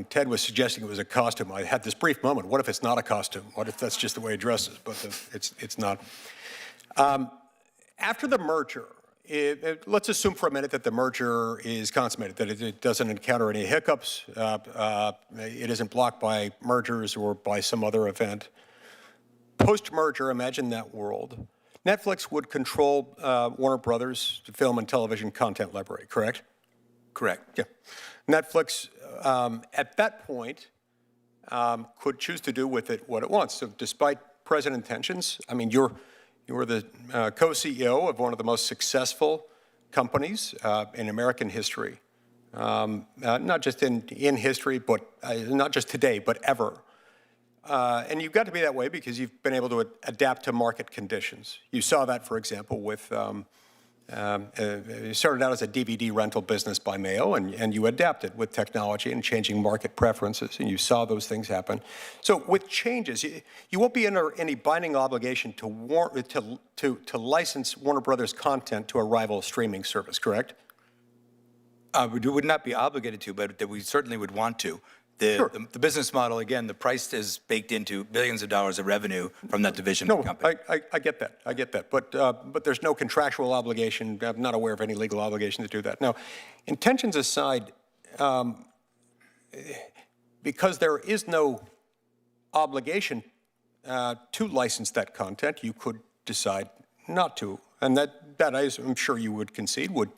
Ted was suggesting it was a costume. I had this brief moment. What if it's not a costume? What if that's just the way he dresses? But it's not. After the merger, let's assume for a minute that the merger is consummated, that it doesn't encounter any hiccups, it isn't blocked by mergers or by some other event. Post-merger, imagine that world. Netflix would control Warner Brothers film and television content library, correct? Correct. Yeah. Netflix, at that point, could choose to do with it what it wants. So despite present intentions, I mean, you're the co-CEO of one of the most successful companies in American history. Not just in history, but not just today, but ever. And you've got to be that way because you've been able to adapt to market conditions. You saw that, for example, with you started out as a DVD rental business by mail, and you adapted with technology and changing market preferences, and you saw those things happen. So with changes, you won't be under any binding obligation to license Warner Brothers content to a rival streaming service, correct? We would not be obligated to, but that we certainly would want to. Sure. The business model, again, the price is baked into billions of dollars of revenue from that division of the company. I get that. I get that. But there's no contractual obligation. I'm not aware of any legal obligation to do that. Now, intentions aside, because there is no obligation to license that content, you could decide not to. And that I'm sure you would concede would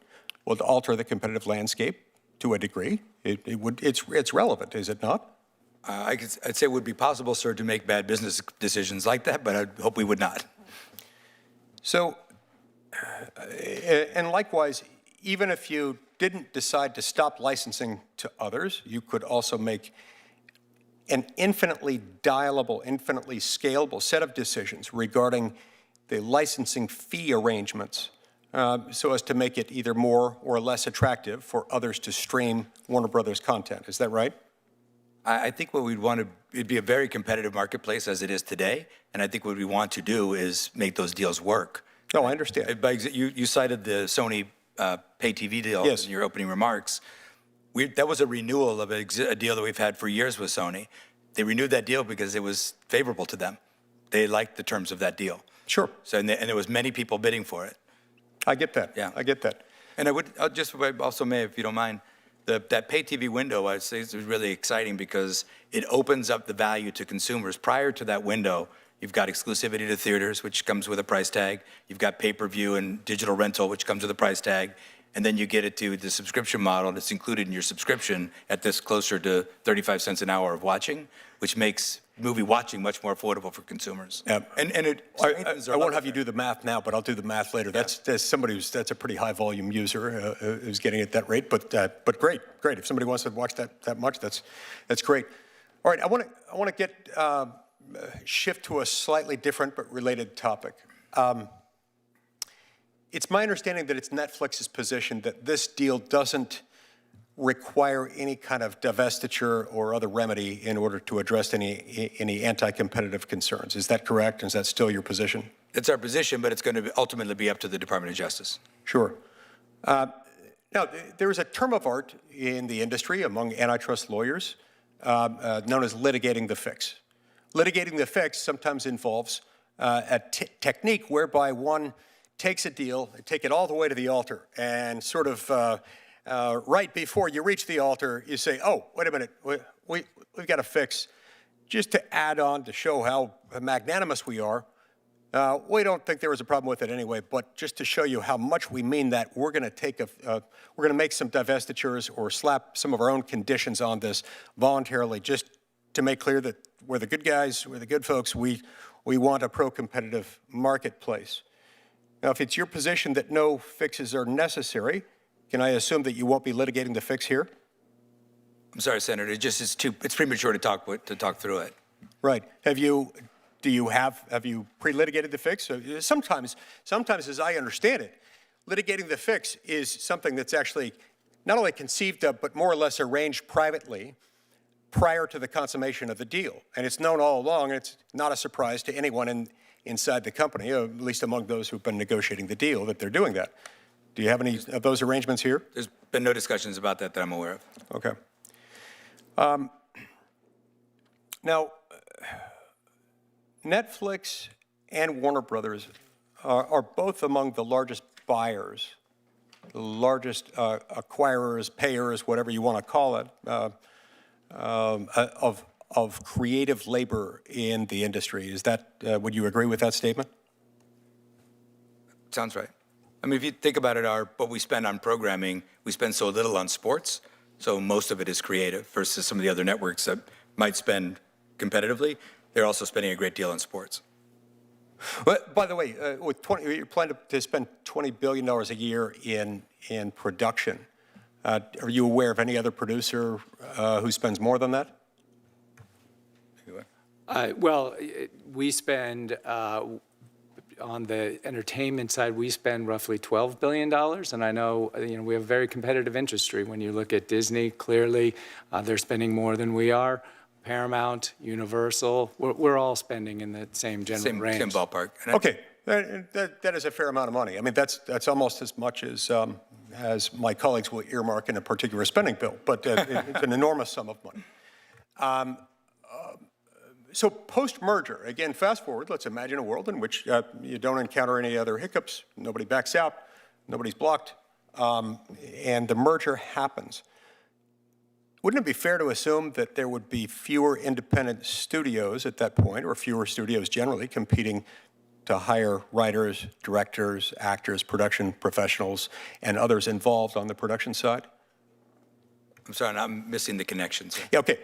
alter the competitive landscape to a degree. It's relevant, is it not? I'd say it would be possible, sir, to make bad business decisions like that, but I hope we would not. So, and likewise, even if you didn't decide to stop licensing to others, you could also make an infinitely dialable, infinitely scalable set of decisions regarding the licensing fee arrangements so as to make it either more or less attractive for others to stream Warner Brothers content. Is that right? I think what we'd want to, it'd be a very competitive marketplace as it is today, and I think what we want to do is make those deals work. No, I understand. You cited the Sony pay TV deal Yes. in your opening remarks. That was a renewal of a deal that we've had for years with Sony. They renewed that deal because it was favorable to them. They liked the terms of that deal. Sure. So, and there was many people bidding for it. I get that. Yeah. I get that. And I just also may, if you don't mind, that pay TV window, I'd say is really exciting because it opens up the value to consumers. Prior to that window, you've got exclusivity to theaters, which comes with a price tag. You've got pay-per-view and digital rental, which comes with a price tag. And then you get it to the subscription model that's included in your subscription at this closer to 35 cents an hour of watching, which makes movie watching much more affordable for consumers. I won't have you do the math now, but I'll do the math later. Yeah. That's a pretty high volume user who's getting it at that rate. But great. If somebody wants to watch that much, that's great. All right, I want to shift to a slightly different but related topic. It's my understanding that it's Netflix's position that this deal doesn't require any kind of divestiture or other remedy in order to address any anti-competitive concerns. Is that correct? Is that still your position? It's our position, but it's going to ultimately be up to the Department of Justice. Sure. Now, there is a term of art in the industry among antitrust lawyers known as litigating the fix. Litigating the fix sometimes involves a technique whereby one takes a deal, take it all the way to the altar, and sort of right before you reach the altar, you say, oh, wait a minute, we've got a fix. Just to add on to show how magnanimous we are, we don't think there was a problem with it anyway, but just to show you how much we mean that, we're going to make some divestitures or slap some of our own conditions on this voluntarily, just to make clear that we're the good guys, we're the good folks, we want a pro-competitive marketplace. Now, if it's your position that no fixes are necessary, can I assume that you won't be litigating the fix here? I'm sorry, Senator, it's premature to talk through it. Right. Have you pre-litigated the fix? Sometimes, as I understand it, litigating the fix is something that's actually not only conceived of, but more or less arranged privately prior to the consummation of the deal. And it's known all along, and it's not a surprise to anyone inside the company, at least among those who've been negotiating the deal, that they're doing that. Do you have any of those arrangements here? There's been no discussions about that I'm aware of. Okay. Now, Netflix and Warner Brothers are both among the largest buyers, the largest acquirers, payers, whatever you want to call it, of creative labor in the industry. Is that, would you agree with that statement? Sounds right. I mean, if you think about it, what we spend on programming, we spend so little on sports, so most of it is creative versus some of the other networks that might spend competitively. They're also spending a great deal on sports. But by the way, you're planning to spend $20 billion a year in production. Are you aware of any other producer who spends more than that? Well, we spend, on the entertainment side, we spend roughly $12 billion. And I know, we have a very competitive industry. When you look at Disney, clearly, they're spending more than we are. Paramount, Universal, we're all spending in the same general range. Same ballpark. Okay, that is a fair amount of money. I mean, that's almost as much as my colleagues will earmark in a particular spending bill, but it's an enormous sum of money. So post-merger, again, fast forward, let's imagine a world in which you don't encounter any other hiccups, nobody backs out, nobody's blocked, and the merger happens. Wouldn't it be fair to assume that there would be fewer independent studios at that point, or fewer studios generally, competing to hire writers, directors, actors, production professionals, and others involved on the production side? I'm sorry, I'm missing the connections. Yeah, okay.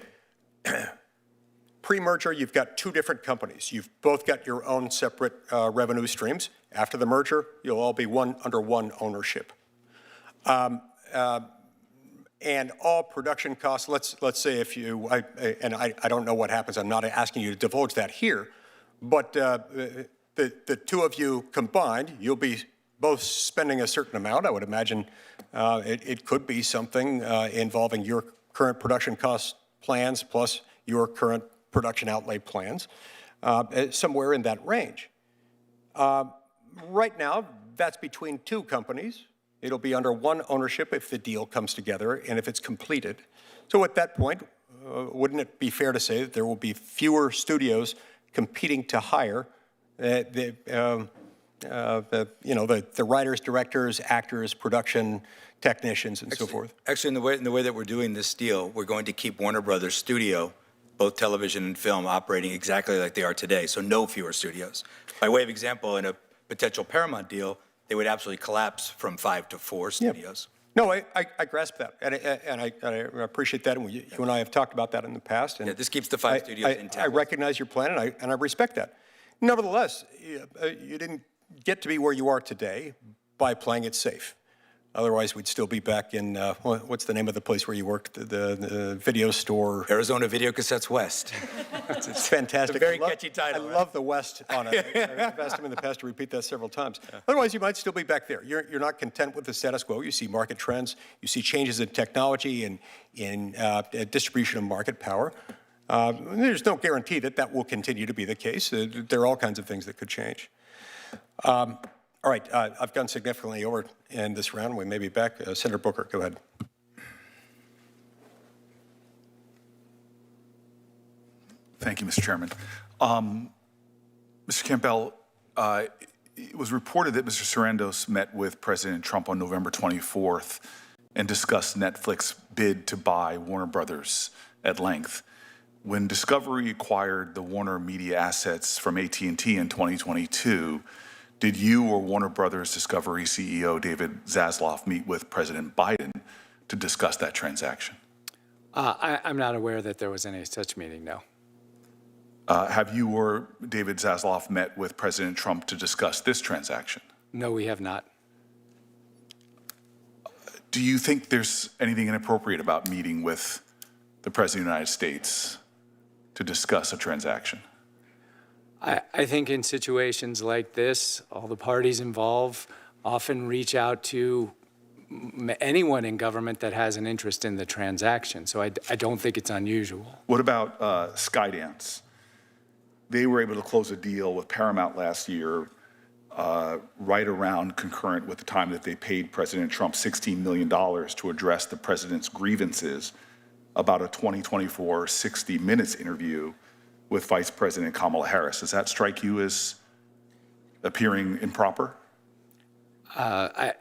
Pre-merger, you've got two different companies. You've both got your own separate revenue streams. After the merger, you'll all be under one ownership. And all production costs, let's say if you, I don't know what happens, I'm not asking you to divulge that here, but the two of you combined, you'll be both spending a certain amount. I would imagine it could be something involving your current production cost plans plus your current production outlay plans, somewhere in that range. Right now, that's between two companies. It'll be under one ownership if the deal comes together and if it's completed. So at that point, wouldn't it be fair to say that there will be fewer studios competing to hire the writers, directors, actors, production technicians, and so forth? Actually, in the way that we're doing this deal, we're going to keep Warner Brothers Studio, both television and film, operating exactly like they are today, so no fewer studios. By way of example, in a potential Paramount deal, they would absolutely collapse from 5 to 4 studios. Yeah. No, I grasp that, and I appreciate that, and you and I have talked about that in the past. And yeah, this keeps the 5 studios intact. I recognize your plan, and I respect that. Nevertheless, you didn't get to be where you are today by playing it safe. Otherwise, we'd still be back in, what's the name of the place where you worked, the video store? Arizona Video Cassettes West. It's fantastic. It's a very catchy title. I love the West on it. I've asked him in the past to repeat that several times. Yeah. Otherwise, you might still be back there. You're not content with the status quo. You see market trends. You see changes in technology and in distribution of market power. There's no guarantee that that will continue to be the case. There are all kinds of things that could change. All right, I've gone significantly over in this round. We may be back. Senator Booker, go ahead. Thank you, Mr. Chairman. Mr. Campbell, it was reported that Mr. Sarandos met with President Trump on November 24th and discussed Netflix's bid to buy Warner Brothers at length. When Discovery acquired the Warner Media assets from AT&T in 2022, did you or Warner Brothers Discovery CEO David Zaslav meet with President Biden to discuss that transaction? I'm not aware that there was any such meeting, no. Have you or David Zaslav met with President Trump to discuss this transaction? No, we have not. Do you think there's anything inappropriate about meeting with the President of the United States to discuss a transaction? I think in situations like this, all the parties involved often reach out to anyone in government that has an interest in the transaction. So I don't think it's unusual. What about Skydance? They were able to close a deal with Paramount last year, right around concurrent with the time that they paid President Trump $16 million to address the president's grievances about a 2024 60 Minutes interview with Vice President Kamala Harris. Does that strike you as appearing improper? Yeah,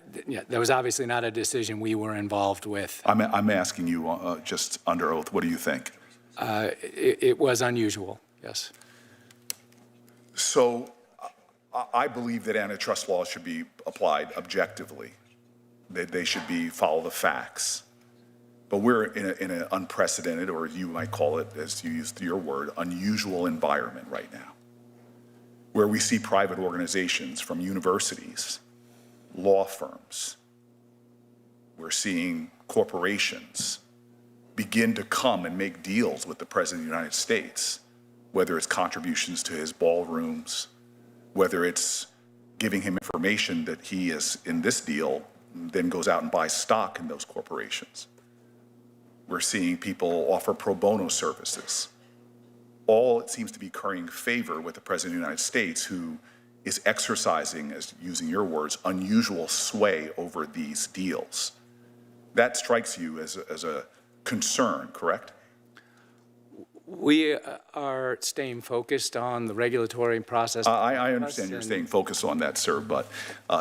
that was obviously not a decision we were involved with. I'm asking you just under oath, what do you think? It was unusual, yes. So I believe that antitrust laws should be applied objectively, that they should follow the facts. But we're in an unprecedented, or you might call it, as you used your word, unusual environment right now, where we see private organizations from universities, law firms, we're seeing corporations begin to come and make deals with the President of the United States, whether it's contributions to his ballrooms, whether it's giving him information that he is in this deal, then goes out and buys stock in those corporations. We're seeing people offer pro bono services. All, it seems to be currying favor with the President of the United States, who is exercising, as using your words, unusual sway over these deals. That strikes you as a concern, correct? We are staying focused on the regulatory process. I understand you're staying focused on that, sir, but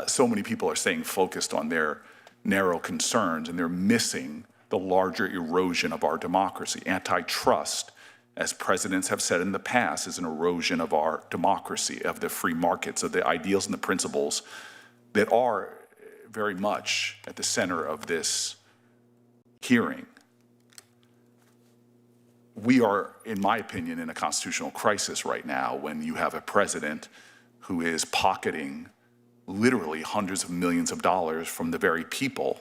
so many people are staying focused on their narrow concerns, and they're missing the larger erosion of our democracy. Antitrust, as presidents have said in the past, is an erosion of our democracy, of the free markets, of the ideals and the principles that are very much at the center of this hearing. We are, in my opinion, in a constitutional crisis right now when you have a president who is pocketing literally hundreds of millions of dollars from the very people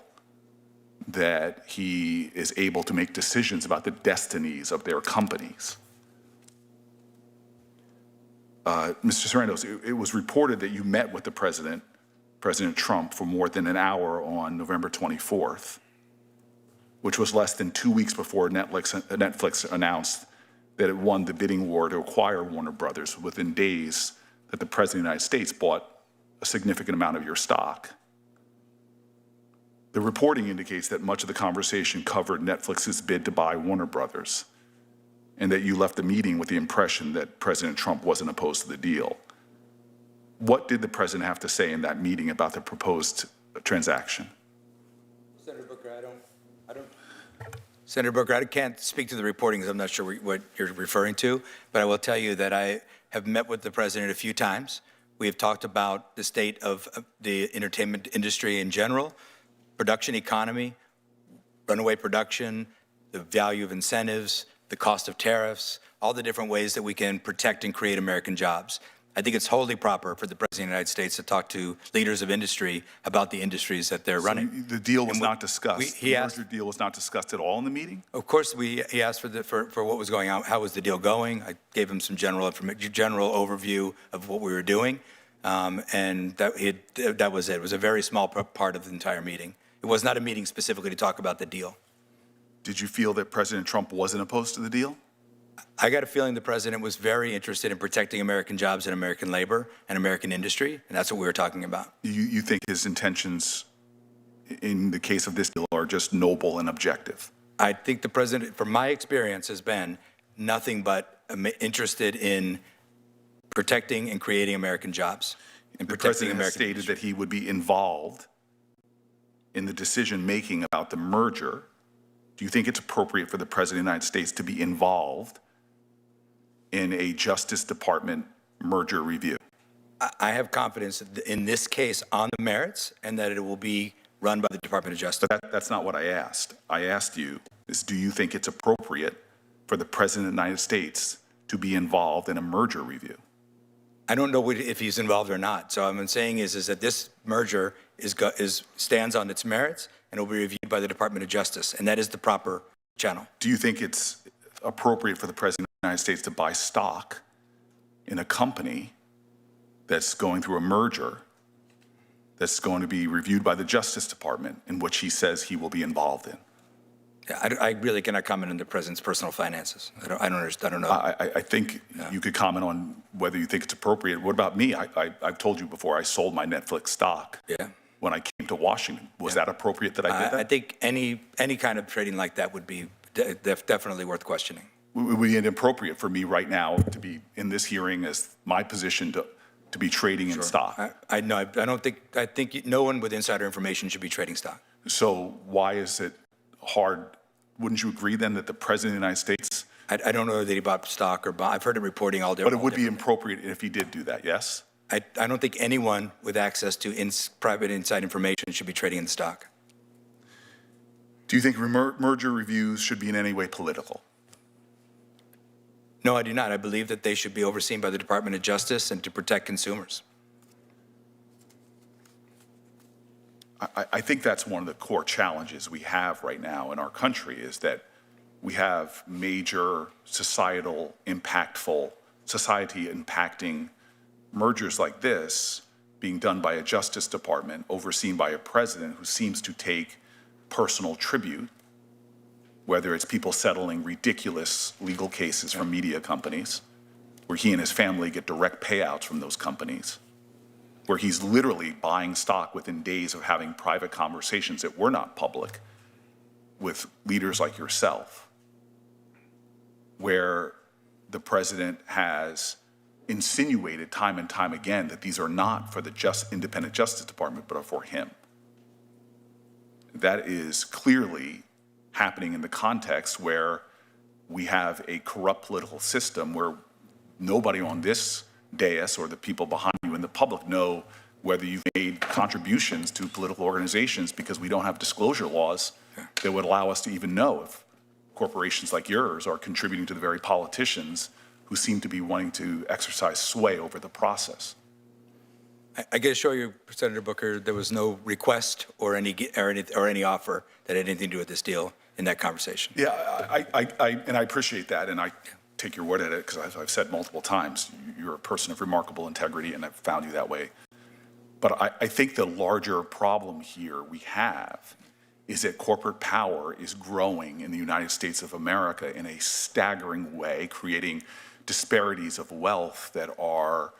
that he is able to make decisions about the destinies of their companies. Mr. Sarandos, it was reported that you met with the President Trump, for more than an hour on November 24th, which was less than 2 weeks before Netflix announced that it won the bidding war to acquire Warner Brothers, within days that the President of the United States bought a significant amount of your stock. The reporting indicates that much of the conversation covered Netflix's bid to buy Warner Brothers, and that you left the meeting with the impression that President Trump wasn't opposed to the deal. What did the president have to say in that meeting about the proposed transaction? Senator Booker, Senator Booker, I can't speak to the reporting because I'm not sure what you're referring to, but I will tell you that I have met with the president a few times. We have talked about the state of the entertainment industry in general, production economy, runaway production, the value of incentives, the cost of tariffs, all the different ways that we can protect and create American jobs. I think it's wholly proper for the President of the United States to talk to leaders of industry about the industries that they're running. The deal was not discussed. The merger deal was not discussed at all in the meeting? Of course, he asked for what was going on, how was the deal going. I gave him some general overview of what we were doing, and that was it. It was a very small part of the entire meeting. It was not a meeting specifically to talk about the deal. Did you feel that President Trump wasn't opposed to the deal? I got a feeling the president was very interested in protecting American jobs and American labor and American industry, and that's what we were talking about. You think his intentions in the case of this deal are just noble and objective? I think the president, from my experience, has been nothing but interested in protecting and creating American jobs and protecting American industry. The president has stated that he would be involved in the decision-making about the merger. Do you think it's appropriate for the President of the United States to be involved in a Justice Department merger review? I have confidence in this case on the merits and that it will be run by the Department of Justice. But that's not what I asked. I asked you, do you think it's appropriate for the President of the United States to be involved in a merger review? I don't know if he's involved or not. So what I'm saying is that this merger stands on its merits and will be reviewed by the Department of Justice, and that is the proper channel. Do you think it's appropriate for the President of the United States to buy stock in a company that's going through a merger that's going to be reviewed by the Justice Department, in which he says he will be involved in? Yeah, I really cannot comment on the president's personal finances. I don't understand. I don't know. I think you could comment on whether you think it's appropriate. What about me? I've told you before, I sold my Netflix stock Yeah. when I came to Washington. Was that appropriate that I did that? I think any kind of trading like that would be definitely worth questioning. Would be inappropriate for me right now to be in this hearing as my position to be trading in stock. I think no one with insider information should be trading stock. So why is it hard? Wouldn't you agree then that the President of the United States? I don't know that he bought stock or I've heard him reporting all day. But it would be appropriate if he did do that, yes? I don't think anyone with access to private inside information should be trading in stock. Do you think merger reviews should be in any way political? No, I do not. I believe that they should be overseen by the Department of Justice and to protect consumers. I think that's one of the core challenges we have right now in our country is that we have major society impacting mergers like this being done by a Justice Department, overseen by a president who seems to take personal tribute, whether it's people settling ridiculous legal cases from media companies, where he and his family get direct payouts from those companies, where he's literally buying stock within days of having private conversations that were not public with leaders like yourself, where the president has insinuated time and time again that these are not for the independent Justice Department, but are for him. That is clearly happening in the context where we have a corrupt political system where nobody on this dais or the people behind you in the public know whether you've made contributions to political organizations because we don't have disclosure laws that would allow us to even know if corporations like yours are contributing to the very politicians who seem to be wanting to exercise sway over the process. I got to assure you, Senator Booker, there was no request or any offer that had anything to do with this deal in that conversation. Yeah, I appreciate that, and I take your word at it because I've said multiple times, you're a person of remarkable integrity, and I've found you that way. But I think the larger problem here we have is that corporate power is growing in the United States of America in a staggering way, creating disparities of wealth that are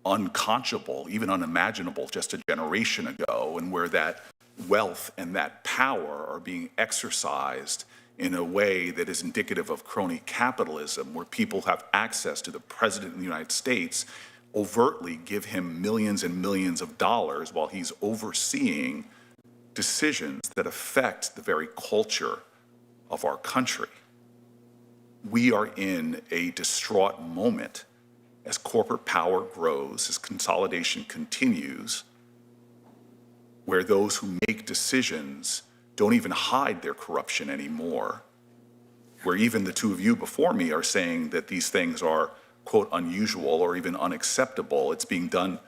unconscionable, even unimaginable just a generation ago, and where that wealth and that power are being exercised in a way that is indicative of crony capitalism, where people have access to the President of the United States, overtly give him millions and millions of dollars while he's overseeing decisions that affect the very culture of our country. We are in a distraught moment as corporate power grows, as consolidation continues, where those who make decisions don't even hide their corruption anymore, where even the two of you before me are saying that these things are, quote, unusual or even unacceptable. It's being done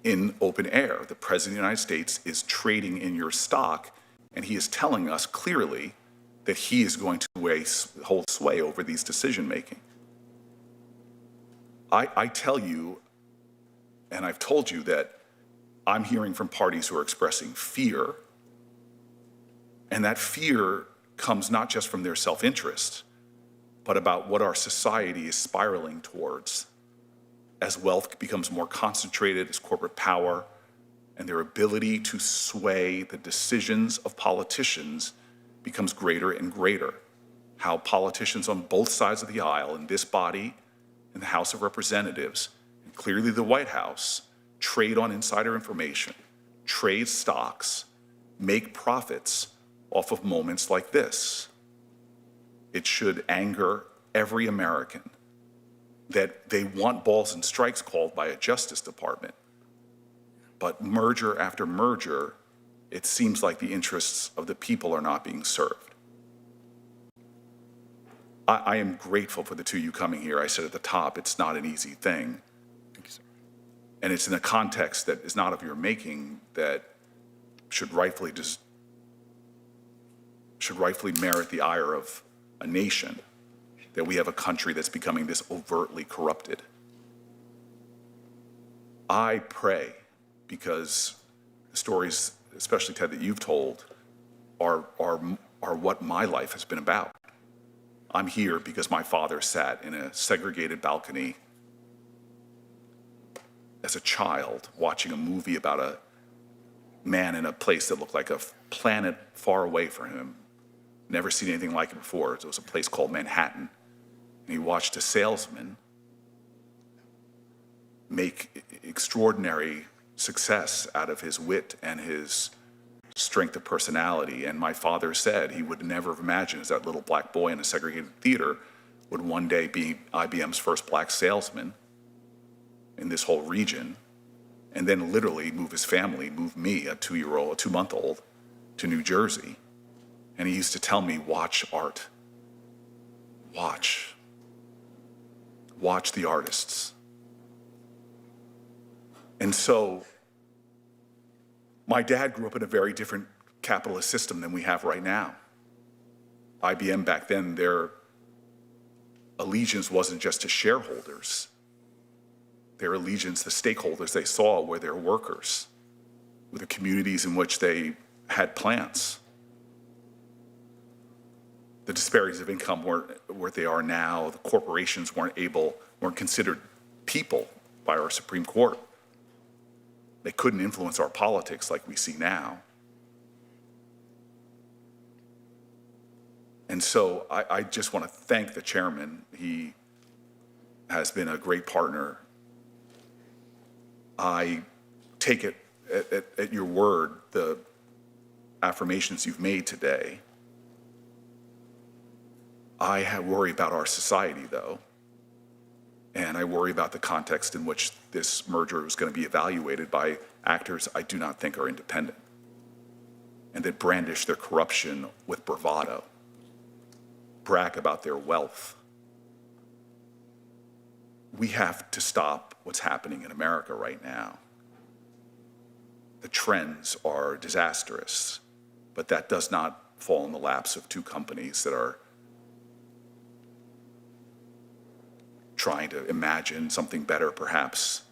in open air. The President of the United States is trading in your stock, and he is telling us clearly that he is going to hold sway over these decision-making. I tell you, and I've told you, that I'm hearing from parties who are expressing fear, and that fear comes not just from their self-interest, but about what our society is spiraling towards as wealth becomes more concentrated, as corporate power and their ability to sway the decisions of politicians becomes greater and greater. How politicians on both sides of the aisle, in this body, in the House of Representatives, and clearly the White House, trade on insider information, trade stocks, make profits off of moments like this. It should anger every American that they want balls and strikes called by a Justice Department. But merger after merger, it seems like the interests of the people are not being served. I am grateful for the two of you coming here. I said at the top, it's not an easy thing. Thank you, sir. And it's in a context that is not of your making that should rightfully merit the ire of a nation, that we have a country that's becoming this overtly corrupted. I pray, because the stories, especially Ted, that you've told, are what my life has been about. I'm here because my father sat in a segregated balcony as a child watching a movie about a man in a place that looked like a planet far away from him. Never seen anything like it before. It was a place called Manhattan. And he watched a salesman make extraordinary success out of his wit and his strength of personality. And my father said he would never have imagined, as that little black boy in a segregated theater, would one day be IBM's first black salesman in this whole region, and then literally move his family, move me, a 2-month-old, to New Jersey. And he used to tell me, watch art. Watch the artists. And so my dad grew up in a very different capitalist system than we have right now. IBM back then, their allegiance wasn't just to shareholders. Their allegiance, the stakeholders they saw were their workers, were the communities in which they had plants. The disparities of income weren't what they are now. The corporations weren't considered people by our Supreme Court. They couldn't influence our politics like we see now. And so I just want to thank the chairman. He has been a great partner. I take it at your word, the affirmations you've made today. I worry about our society, though, and I worry about the context in which this merger is going to be evaluated by actors I do not think are independent and that brandish their corruption with bravado, brag about their wealth. We have to stop what's happening in America right now. The trends are disastrous, but that does not fall in the laps of two companies that are trying to imagine something better, perhaps.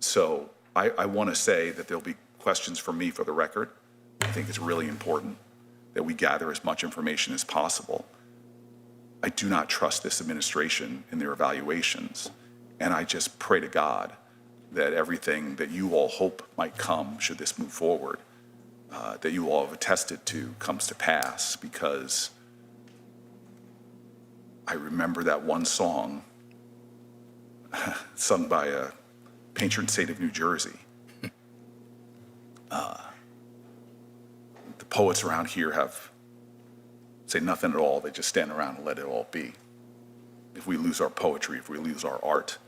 So I want to say that there'll be questions from me for the record. I think it's really important that we gather as much information as possible. I do not trust this administration in their evaluations, and I just pray to God that everything that you all hope might come, should this move forward, that you all have attested to, comes to pass, because I remember that one song sung by a patron saint of New Jersey. The poets around here say nothing at all. They just stand around and let it all be. If we lose our poetry, if we lose our art,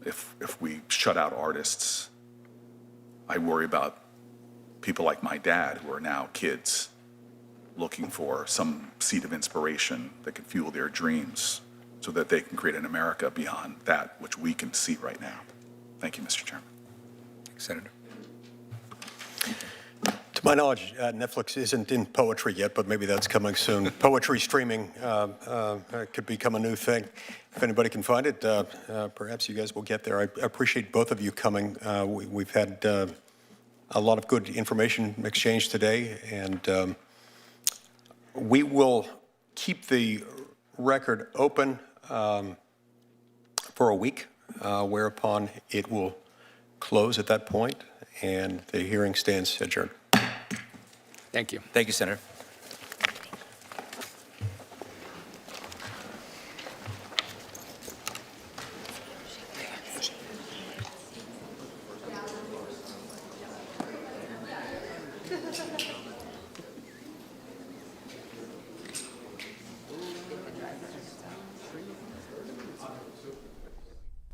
if we shut out artists, I worry about people like my dad, who are now kids, looking for some seed of inspiration that can fuel their dreams so that they can create an America beyond that which we can see right now. Thank you, Mr. Chairman. Senator. To my knowledge, Netflix isn't in poetry yet, but maybe that's coming soon. Poetry streaming could become a new thing. If anybody can find it, perhaps you guys will get there. I appreciate both of you coming. We've had a lot of good information exchange today, and we will keep the record open for a week, whereupon it will close at that point, and the hearing stands adjourned. Thank you. Thank you, Senator.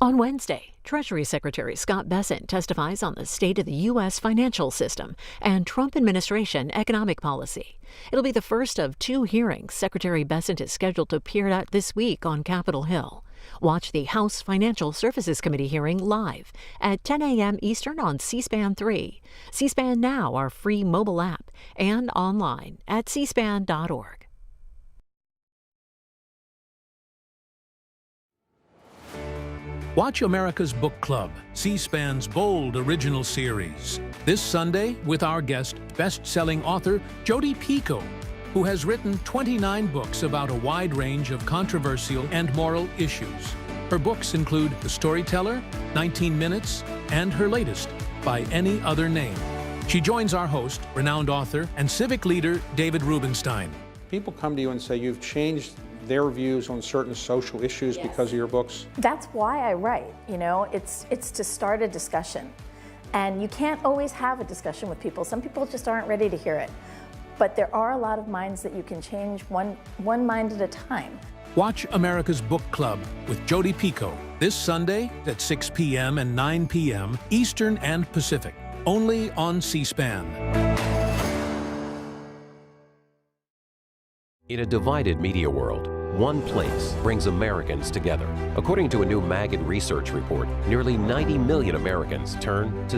On Wednesday, Treasury Secretary Scott Bessent testifies on the state of the U.S. financial system and Trump administration economic policy. It'll be the first of two hearings Secretary Bessent is scheduled to appear at this week on Capitol Hill. Watch the House Financial Services Committee hearing live at 10 a.m. Eastern on C-SPAN 3, C-SPAN Now, our free mobile app, and online at cspan.org. Watch America's Book Club, C-SPAN's bold original series. This Sunday with our guest, best-selling author Jodi Picoult, who has written 29 books about a wide range of controversial and moral issues. Her books include The Storyteller, 19 Minutes, and her latest, By Any Other Name. She joins our host, renowned author and civic leader David Rubenstein. People come to you and say you've changed their views on certain social issues because of your books. That's why I write, you know, it's to start a discussion. And you can't always have a discussion with people. Some people just aren't ready to hear it. But there are a lot of minds that you can change one mind at a time. Watch America's Book Club with Jodi Picoult this Sunday at 6 p.m. and 9 p.m. Eastern and Pacific, only on C-SPAN. In a divided media world, one place brings Americans together. According to a new Magid research report, nearly 90 million Americans turn to